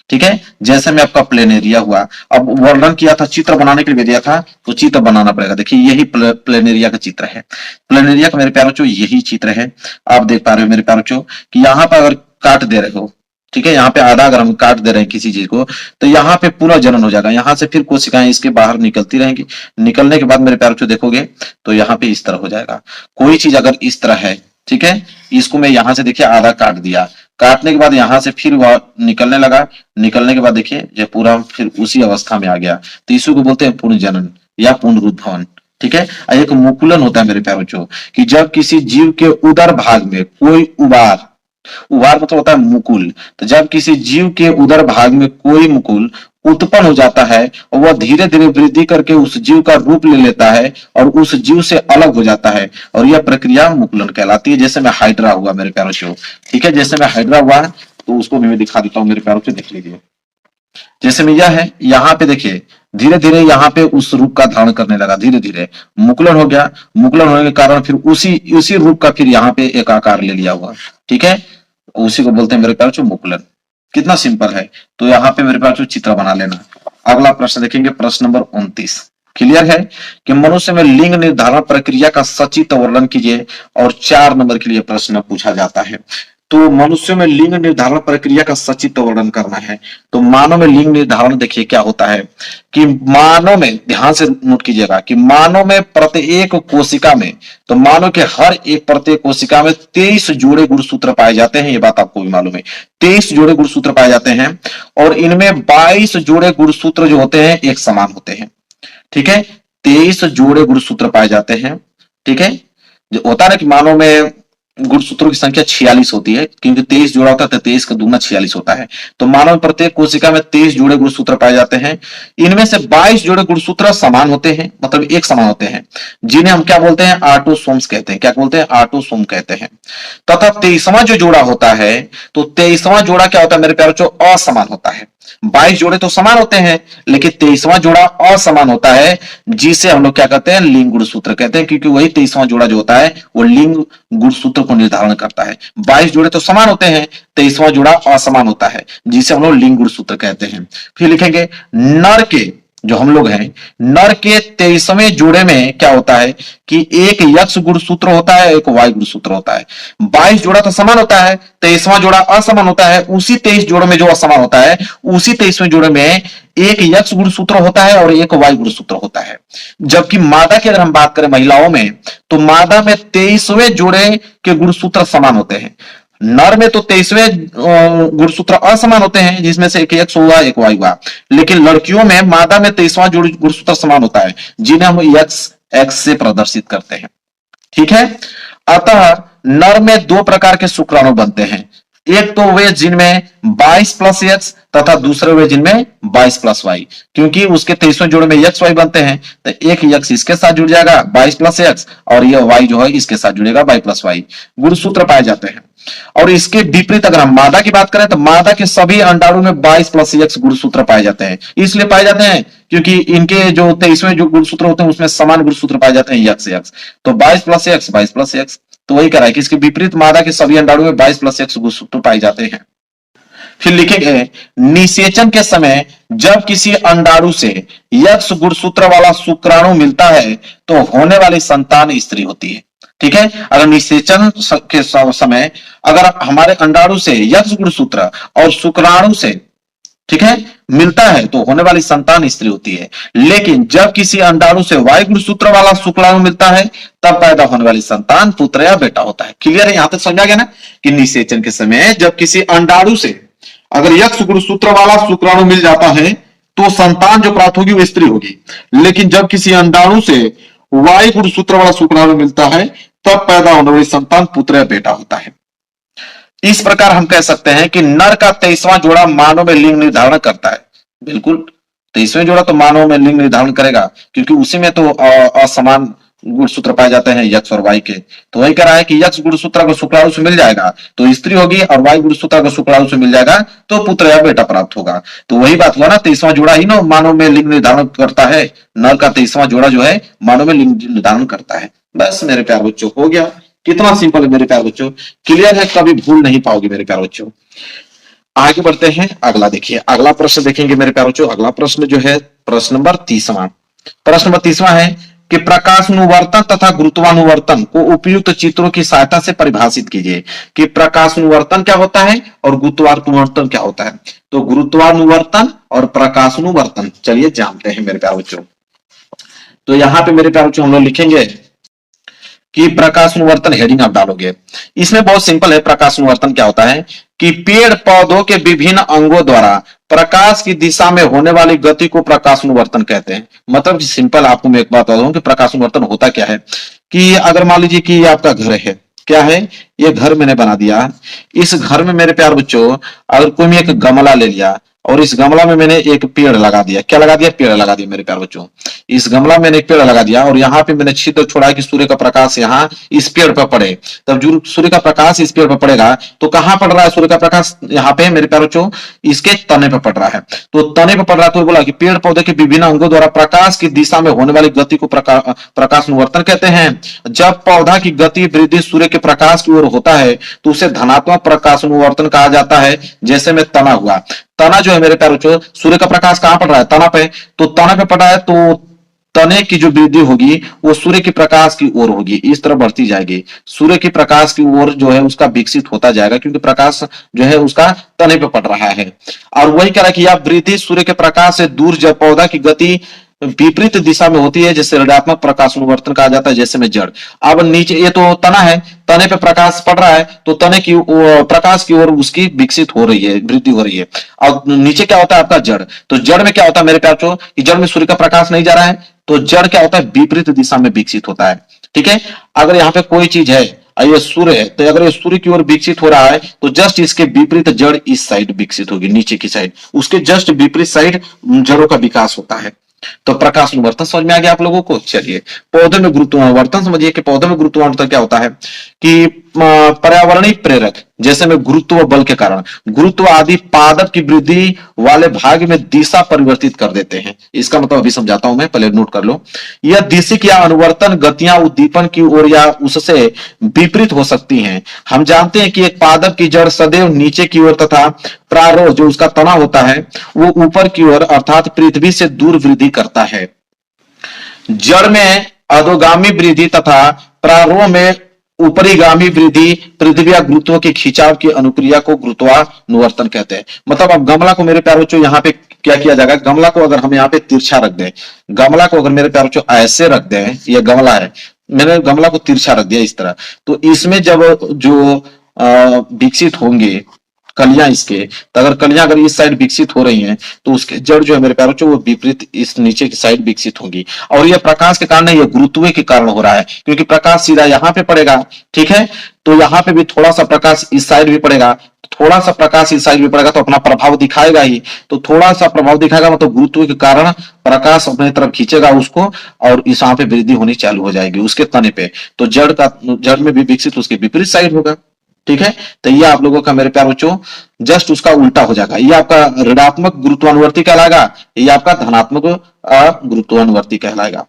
B: ठीक है। जैसे में आपका प्लेनेरिया हुआ, अब वर्णन किया था, चित्र बनाने के लिए दिया था, तो चित्र बनाना पड़ेगा। देखिए यही प्लेनेरिया का चित्र है, प्लेनेरिया का मेरे प्यारे बच्चों यही चित्र है। आप देख पा रहे हो मेरे प्यारे बच्चों कि यहाँ पर अगर काट दे रहे हो, ठीक है, यहाँ पे आधा अगर हम काट दे रहे हैं किसी चीज को, तो यहाँ पे पूरा जनन हो जाएगा, यहाँ से फिर कोशिकाएं इसके बाहर निकलती रहेंगी। निकलने के बाद मेरे प्यारे बच्चों देखोगे तो यहाँ पे इस तरह हो जाएगा। कोई चीज अगर इस तरह है, ठीक है, इसको मैं यहाँ से देखिए आधा काट दिया, काटने के बाद यहाँ से फिर वह निकलने लगा, निकलने के बाद देखिए जब पूरा फिर उसी अवस्था में आ गया, तो इसी को बोलते हैं पुनर्जनन या पुनरुद्ध भवन, ठीक है। एक मुकुलन होता है मेरे प्यारे बच्चों कि जब किसी जीव के उदर भाग में कोई उबार, उभार मतलब होता है मुकुल, तो जब किसी जीव के उदर भाग में कोई मुकुल उत्पन्न हो जाता है और वह धीरे धीरे वृद्धि करके उस जीव का रूप ले लेता है और उस जीव से अलग हो जाता है, और यह प्रक्रिया मुकुलन कहलाती है। जैसे में हाइड्रा हुआ मेरे प्यारों से, ठीक है, जैसे में हाइड्रा हुआ तो उसको भी मैं दिखा देता हूँ मेरे प्यारों से, देख लीजिए। जैसे में यह है, यहाँ पे देखिए धीरे धीरे यहाँ पे उस रूप का धारण करने लगा, धीरे धीरे मुकुलन हो गया, मुकुलन होने के कारण फिर उसी रूप का फिर यहाँ पे एक आकार ले लिया हुआ, ठीक है, उसी को बोलते हैं मेरे प्यारे मुकुलन। कितना सिंपल है। तो यहाँ पे मेरे पास चित्र बना लेना। अगला प्रश्न देखेंगे, प्रश्न नंबर 29। क्लियर है कि मनुष्य में लिंग निर्धारण प्रक्रिया का सचित्र वर्णन कीजिए, और 4 नंबर के लिए प्रश्न पूछा जाता है। तो मनुष्य में लिंग निर्धारण प्रक्रिया का सचित्र वर्णन करना है। तो मानव में लिंग निर्धारण देखिए क्या होता है कि मानव में, ध्यान से नोट कीजिएगा कि मानव में प्रत्येक कोशिका में, तो मानव के हर एक प्रत्येक कोशिका में 23 जोड़े गुणसूत्र पाए जाते हैं। ये बात आपको भी मालूम है, 23 जोड़े गुणसूत्र पाए जाते हैं, और इनमें 22 जोड़े गुणसूत्र जो होते हैं एक समान होते हैं, ठीक है। 23 जोड़े गुणसूत्र पाए जाते हैं, ठीक है। जो होता है ना कि मानव में गुणसूत्रों की संख्या 46 होती है, क्योंकि 23 जोड़ा होता है तो 23 का दूना 46 होता है। तो मानव में प्रत्येक कोशिका में 23 जोड़े गुणसूत्र पाए जाते हैं। इनमें से 22 जोड़े गुणसूत्र समान होते हैं, मतलब एक समान होते हैं, जिन्हें हम क्या बोलते हैं, ऑटोसोम्स कहते हैं। क्या बोलते हैं, ऑटोसोम कहते हैं। तथा 23वां जो जोड़ा होता है, तो 23वां जोड़ा क्या होता है मेरे प्यारे बच्चों, असमान होता है। 22 जोड़े तो समान होते हैं, लेकिन 23वां जोड़ा असमान होता है, जिसे हम लोग क्या कहते हैं, लिंग गुणसूत्र कहते हैं, क्योंकि वही 23वां जोड़ा जो होता है वो लिंग गुणसूत्र को निर्धारण करता है। 22 जोड़े तो समान होते हैं, 23वां जोड़ा असमान होता है, जिसे हम लोग लिंग गुणसूत्र कहते हैं। फिर लिखेंगे नर के, जो हम लोग हैं, नर के 23वें जोड़े में क्या होता है कि एक यक्ष गुणसूत्र होता है, एक वाई गुणसूत्र होता है। 22 जोड़ा तो समान होता है, 23वां जोड़ा असमान होता है। उसी 23 जोड़ों में जो असमान होता है, उसी 23वें जोड़े में एक यक्ष गुणसूत्र होता है और एक वाई गुणसूत्र होता है। जबकि मादा की अगर हम बात करें महिलाओं में, तो मादा में 23वें जोड़े के गुणसूत्र समान होते हैं। नर में तो 23वें गुणसूत्र असमान होते हैं, जिसमें से एक एक्स हुआ एक वाई हुआ। लेकिन लड़कियों में मादा में 23वां गुणसूत्र समान होता है, जिन्हें हम एक्स एक्स से प्रदर्शित करते हैं। ठीक है। अतः नर में दो प्रकार के शुक्राणु बनते हैं। एक तो वे जिनमें 22 प्लस एक्स तथा दूसरे वे जिनमें 22 प्लस वाई। क्योंकि उसके 23वें जोड़े में एक्स वाई बनते हैं, तो एक एक्स इसके साथ जुड़ जाएगा 22 प्लस एक्स, और यह वाई जो है इसके साथ जुड़ेगा वाई प्लस वाई। गुणसूत्र पाए जाते हैं। और इसके विपरीत अगर हम मादा की बात करें, तो मादा के सभी अंडाणु में 22 प्लस एक्स गुणसूत्र पाए जाते हैं। इसलिए पाए जाते हैं क्योंकि इनके जो 23वें जो गुणसूत्र होते हैं उसमें समान गुणसूत्र पाए जाते हैं, एक्स एक्स। तो 22 प्लस एक्स 22 प्लस एक्स। तो वही कह रहा है कि इसके विपरीत मादा के सभी अंडाणु में 22 प्लस एक्स गुणसूत्र पाए जाते हैं। फिर लिखेंगे निषेचन के समय जब किसी अंडाणु से यक्ष गुणसूत्र वाला शुक्राणु मिलता है, तो होने वाली संतान स्त्री होती है। ठीक है। अगर निषेचन के समय अगर हमारे अंडाणु से यक्ष गुणसूत्र और शुक्राणु से, ठीक है, मिलता है, तो होने वाली संतान स्त्री होती है। लेकिन जब किसी अंडाणु से वाई गुणसूत्र वाला शुक्राणु मिलता है, तब पैदा होने वाली संतान पुत्र या बेटा होता है। क्लियर है, यहां तक समझा गया ना कि निषेचन के समय जब किसी अंडाणु से अगर यक्ष गुणसूत्र वाला शुक्राणु मिल जाता है, तो संतान जो प्राप्त होगी वो स्त्री होगी। लेकिन जब किसी अंडाणु से वाई गुणसूत्र वाला शुक्राणु मिलता है, तब पैदा होने वाली संतान पुत्र या बेटा होता है। इस प्रकार हम कह सकते हैं कि नर का 23वां जोड़ा मानव में लिंग निर्धारण करता है। बिल्कुल, 23वें जोड़ा तो मानव में लिंग निर्धारण करेगा, क्योंकि उसी में तो असमान गुणसूत्र पाए जाते हैं यक्ष और वाई के। तो वही कह रहा है कि यक्ष गुणसूत्र अगर शुक्राणु से मिल जाएगा तो स्त्री होगी, और वाई गुणसूत्र अगर शुक्राणु से मिल जाएगा तो पुत्र या बेटा प्राप्त होगा। तो वही बात हुआ ना, 23वां जोड़ा ही ना मानव में लिंग निर्धारण करता है। नर का 23वां जोड़ा जो है मानव में लिंग निर्धारण करता है। बस मेरे प्यार बच्चों, हो गया। कितना सिंपल है मेरे प्यार बच्चों, क्लियर है, कभी भूल नहीं पाओगे मेरे प्यार बच्चों। आगे बढ़ते हैं, अगला देखिए, अगला प्रश्न देखेंगे मेरे प्यार बच्चों। अगला प्रश्न जो है प्रश्न नंबर 30वां। प्रश्न नंबर 30वां है कि प्रकाशानुवर्तन तथा गुरुत्वानुवर्तन को उपयुक्त चित्रों की सहायता से परिभाषित कीजिए। कि प्रकाशानुवर्तन क्या होता है और गुरुत्वानुवर्तन क्या होता है। तो गुरुत्वानुवर्तन और प्रकाशानुवर्तन चलिए जानते हैं मेरे प्यार बच्चों। तो यहां पे मेरे प्यार बच्चों हम लोग लिखेंगे कि प्रकाशानुवर्तन, हेडिंग आप डालोगे। इसमें बहुत सिंपल है। प्रकाशानुवर्तन क्या होता है कि पेड़ पौधों के विभिन्न अंगों द्वारा प्रकाश की दिशा में होने वाली गति को प्रकाशानुवर्तन कहते हैं। मतलब सिंपल, आपको मैं एक बात बता दूं कि प्रकाशानुवर्तन होता क्या है। कि अगर मान लीजिए कि ये आपका घर है, क्या है, ये घर मैंने बना दिया। इस घर में मेरे प्यार बच्चों अगर कोई मैं एक गमला ले लिया और इस गमला में मैंने एक पेड़ लगा दिया। क्या लगा दिया, पेड़ लगा दिया मेरे प्यार बच्चों। इस गमला में मैंने एक पेड़ लगा दिया और यहाँ पे मैंने छिद्र छोड़ा कि सूर्य का प्रकाश यहाँ इस पेड़ पर पड़े। तब जो सूर्य का प्रकाश इस पेड़ पर पड़ेगा, तो कहां पड़ रहा है सूर्य का प्रकाश, यहाँ पे मेरे प्यार बच्चों इसके तने पर पड़ रहा है। तो तने पर पड़ रहा है, तो बोला कि पेड़ पौधे के विभिन्न अंगों द्वारा प्रकाश की दिशा में होने वाली गति को प्रकाशानुवर्तन कहते हैं। जब पौधा की गति वृद्धि सूर्य के प्रकाश की ओर होता है, तो उसे धनात्मक प्रकाशानुवर्तन कहा जाता है। जैसे में तना हुआ, तना जो है मेरे प्यारे बच्चों, सूर्य का प्रकाश कहां पड़ रहा है, तना पे। तो तना पे पड़ा है, तो तने की जो वृद्धि होगी वो सूर्य के प्रकाश की ओर होगी, इस तरह बढ़ती जाएगी। सूर्य के प्रकाश की ओर जो है उसका विकसित होता जाएगा, क्योंकि प्रकाश जो है उसका तने पे पड़ रहा है। और वही कह रहा है कि यह वृद्धि सूर्य के प्रकाश से दूर जब पौधा की गति विपरीत दिशा में होती है, जिससे ऋणात्मक प्रकाशानुवर्तन कहा जाता है। जैसे में जड़, अब नीचे ये तो तना है, तने पे प्रकाश पड़ रहा है, तो तने की प्रकाश की ओर उसकी विकसित हो रही है, वृद्धि हो रही है। और नीचे क्या होता है आपका जड़। तो जड़ में क्या होता है मेरे प्यारों कि जड़ में सूर्य का प्रकाश नहीं जा रहा है, तो जड़ क्या होता है, विपरीत दिशा में विकसित होता है। ठीक है। अगर यहाँ पे कोई चीज है, और ये सूर्य है, तो अगर ये सूर्य की ओर विकसित हो रहा है तो जस्ट इसके विपरीत जड़ इस साइड विकसित होगी, नीचे की साइड, उसके जस्ट विपरीत साइड जड़ों का विकास होता है। तो प्रकाश अनुवर्तन समझ में आ गया आप लोगों को। चलिए पौधे में गुरुत्वावर्तन समझिए कि पौधे में गुरुत्वावर्तन क्या होता है कि पर्यावरणीय प्रेरक जैसे में गुरुत्व बल के कारण गुरुत्व आदि पादप की वृद्धि वाले भाग में दिशा परिवर्तित कर देते हैं। इसका मतलब अभी समझाता हूं मैं, पहले नोट कर लो। यह दिशिक या अनुवर्तन गतियां उद्दीपन की ओर या उससे विपरीत हो सकती हैं। हम जानते हैं कि एक पादप की जड़ सदैव नीचे की ओर तथा प्रारोह जो उसका तना होता है वो ऊपर की ओर अर्थात पृथ्वी से दूर वृद्धि करता है। जड़ में अधोगामी वृद्धि तथा प्रारोह में ऊपरीगामी वृद्धि पृथ्वी या गुरुत्व के खिंचाव की अनुक्रिया को गुरुत्वानुवर्तन कहते हैं। मतलब अब गमला को मेरे प्यारे बच्चों यहाँ पे क्या किया जाएगा, गमला को अगर हम यहाँ पे तिरछा रख दें, गमला को अगर मेरे प्यारे बच्चों ऐसे रख दें, ये गमला है, मैंने गमला को तिरछा रख दिया इस तरह, तो इसमें जब जो विकसित होंगे कलियां इसके, तो अगर कलियां अगर इस साइड विकसित हो रही हैं तो उसके जड़ जो है मेरे प्यारों वो विपरीत इस नीचे की साइड विकसित होंगी। और यह प्रकाश के कारण नहीं, यह गुरुत्व के कारण हो रहा है, क्योंकि प्रकाश सीधा यहाँ पे पड़ेगा, ठीक है, तो यहाँ पे भी थोड़ा सा प्रकाश इस साइड भी पड़ेगा, थोड़ा सा प्रकाश इस साइड भी पड़ेगा तो अपना प्रभाव दिखाएगा ही। तो थोड़ा सा प्रभाव दिखाएगा मतलब गुरुत्व के कारण प्रकाश अपने तरफ खींचेगा उसको और इस यहाँ पे वृद्धि होनी चालू हो जाएगी उसके तने पे, तो जड़ में भी विकसित उसके विपरीत साइड होगा। ठीक है, तो ये आप लोगों का मेरे प्यार बच्चों जस्ट उसका उल्टा हो जाएगा। ये आपका ऋणात्मक गुरुत्वानुवर्ती कहलाएगा, ये आपका धनात्मक गुरुत्वानुवर्ती कहलाएगा।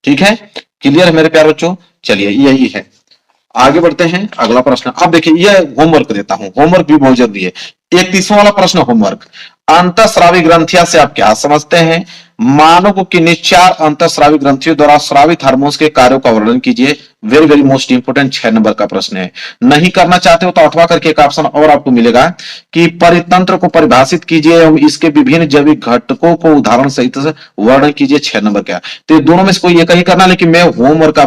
B: ठीक है, क्लियर है मेरे प्यार बच्चों। चलिए यही है, आगे बढ़ते हैं अगला प्रश्न। अब देखिए ये होमवर्क देता हूं, होमवर्क भी बहुत जरूरी है। 31वां वाला प्रश्न होमवर्क, अंतःस्रावी ग्रंथियां से आप क्या समझते हैं? मानव की निचार अंतःस्रावी ग्रंथियों द्वारा स्रावित हार्मोन्स के कार्यों का वर्णन कीजिए। Very very most important 6 number का प्रश्न है। नहीं करना चाहते हो तो 8वां करके एक ऑप्शन और आपको मिलेगा कि परितंत्र को परिभाषित कीजिए एवं इसके विभिन्न जैविक घटकों को उदाहरण सहित वर्णन कीजिए। 6 नंबर का, तो दोनों में से कोई एक ही करना, लेकिन मैं होमवर्क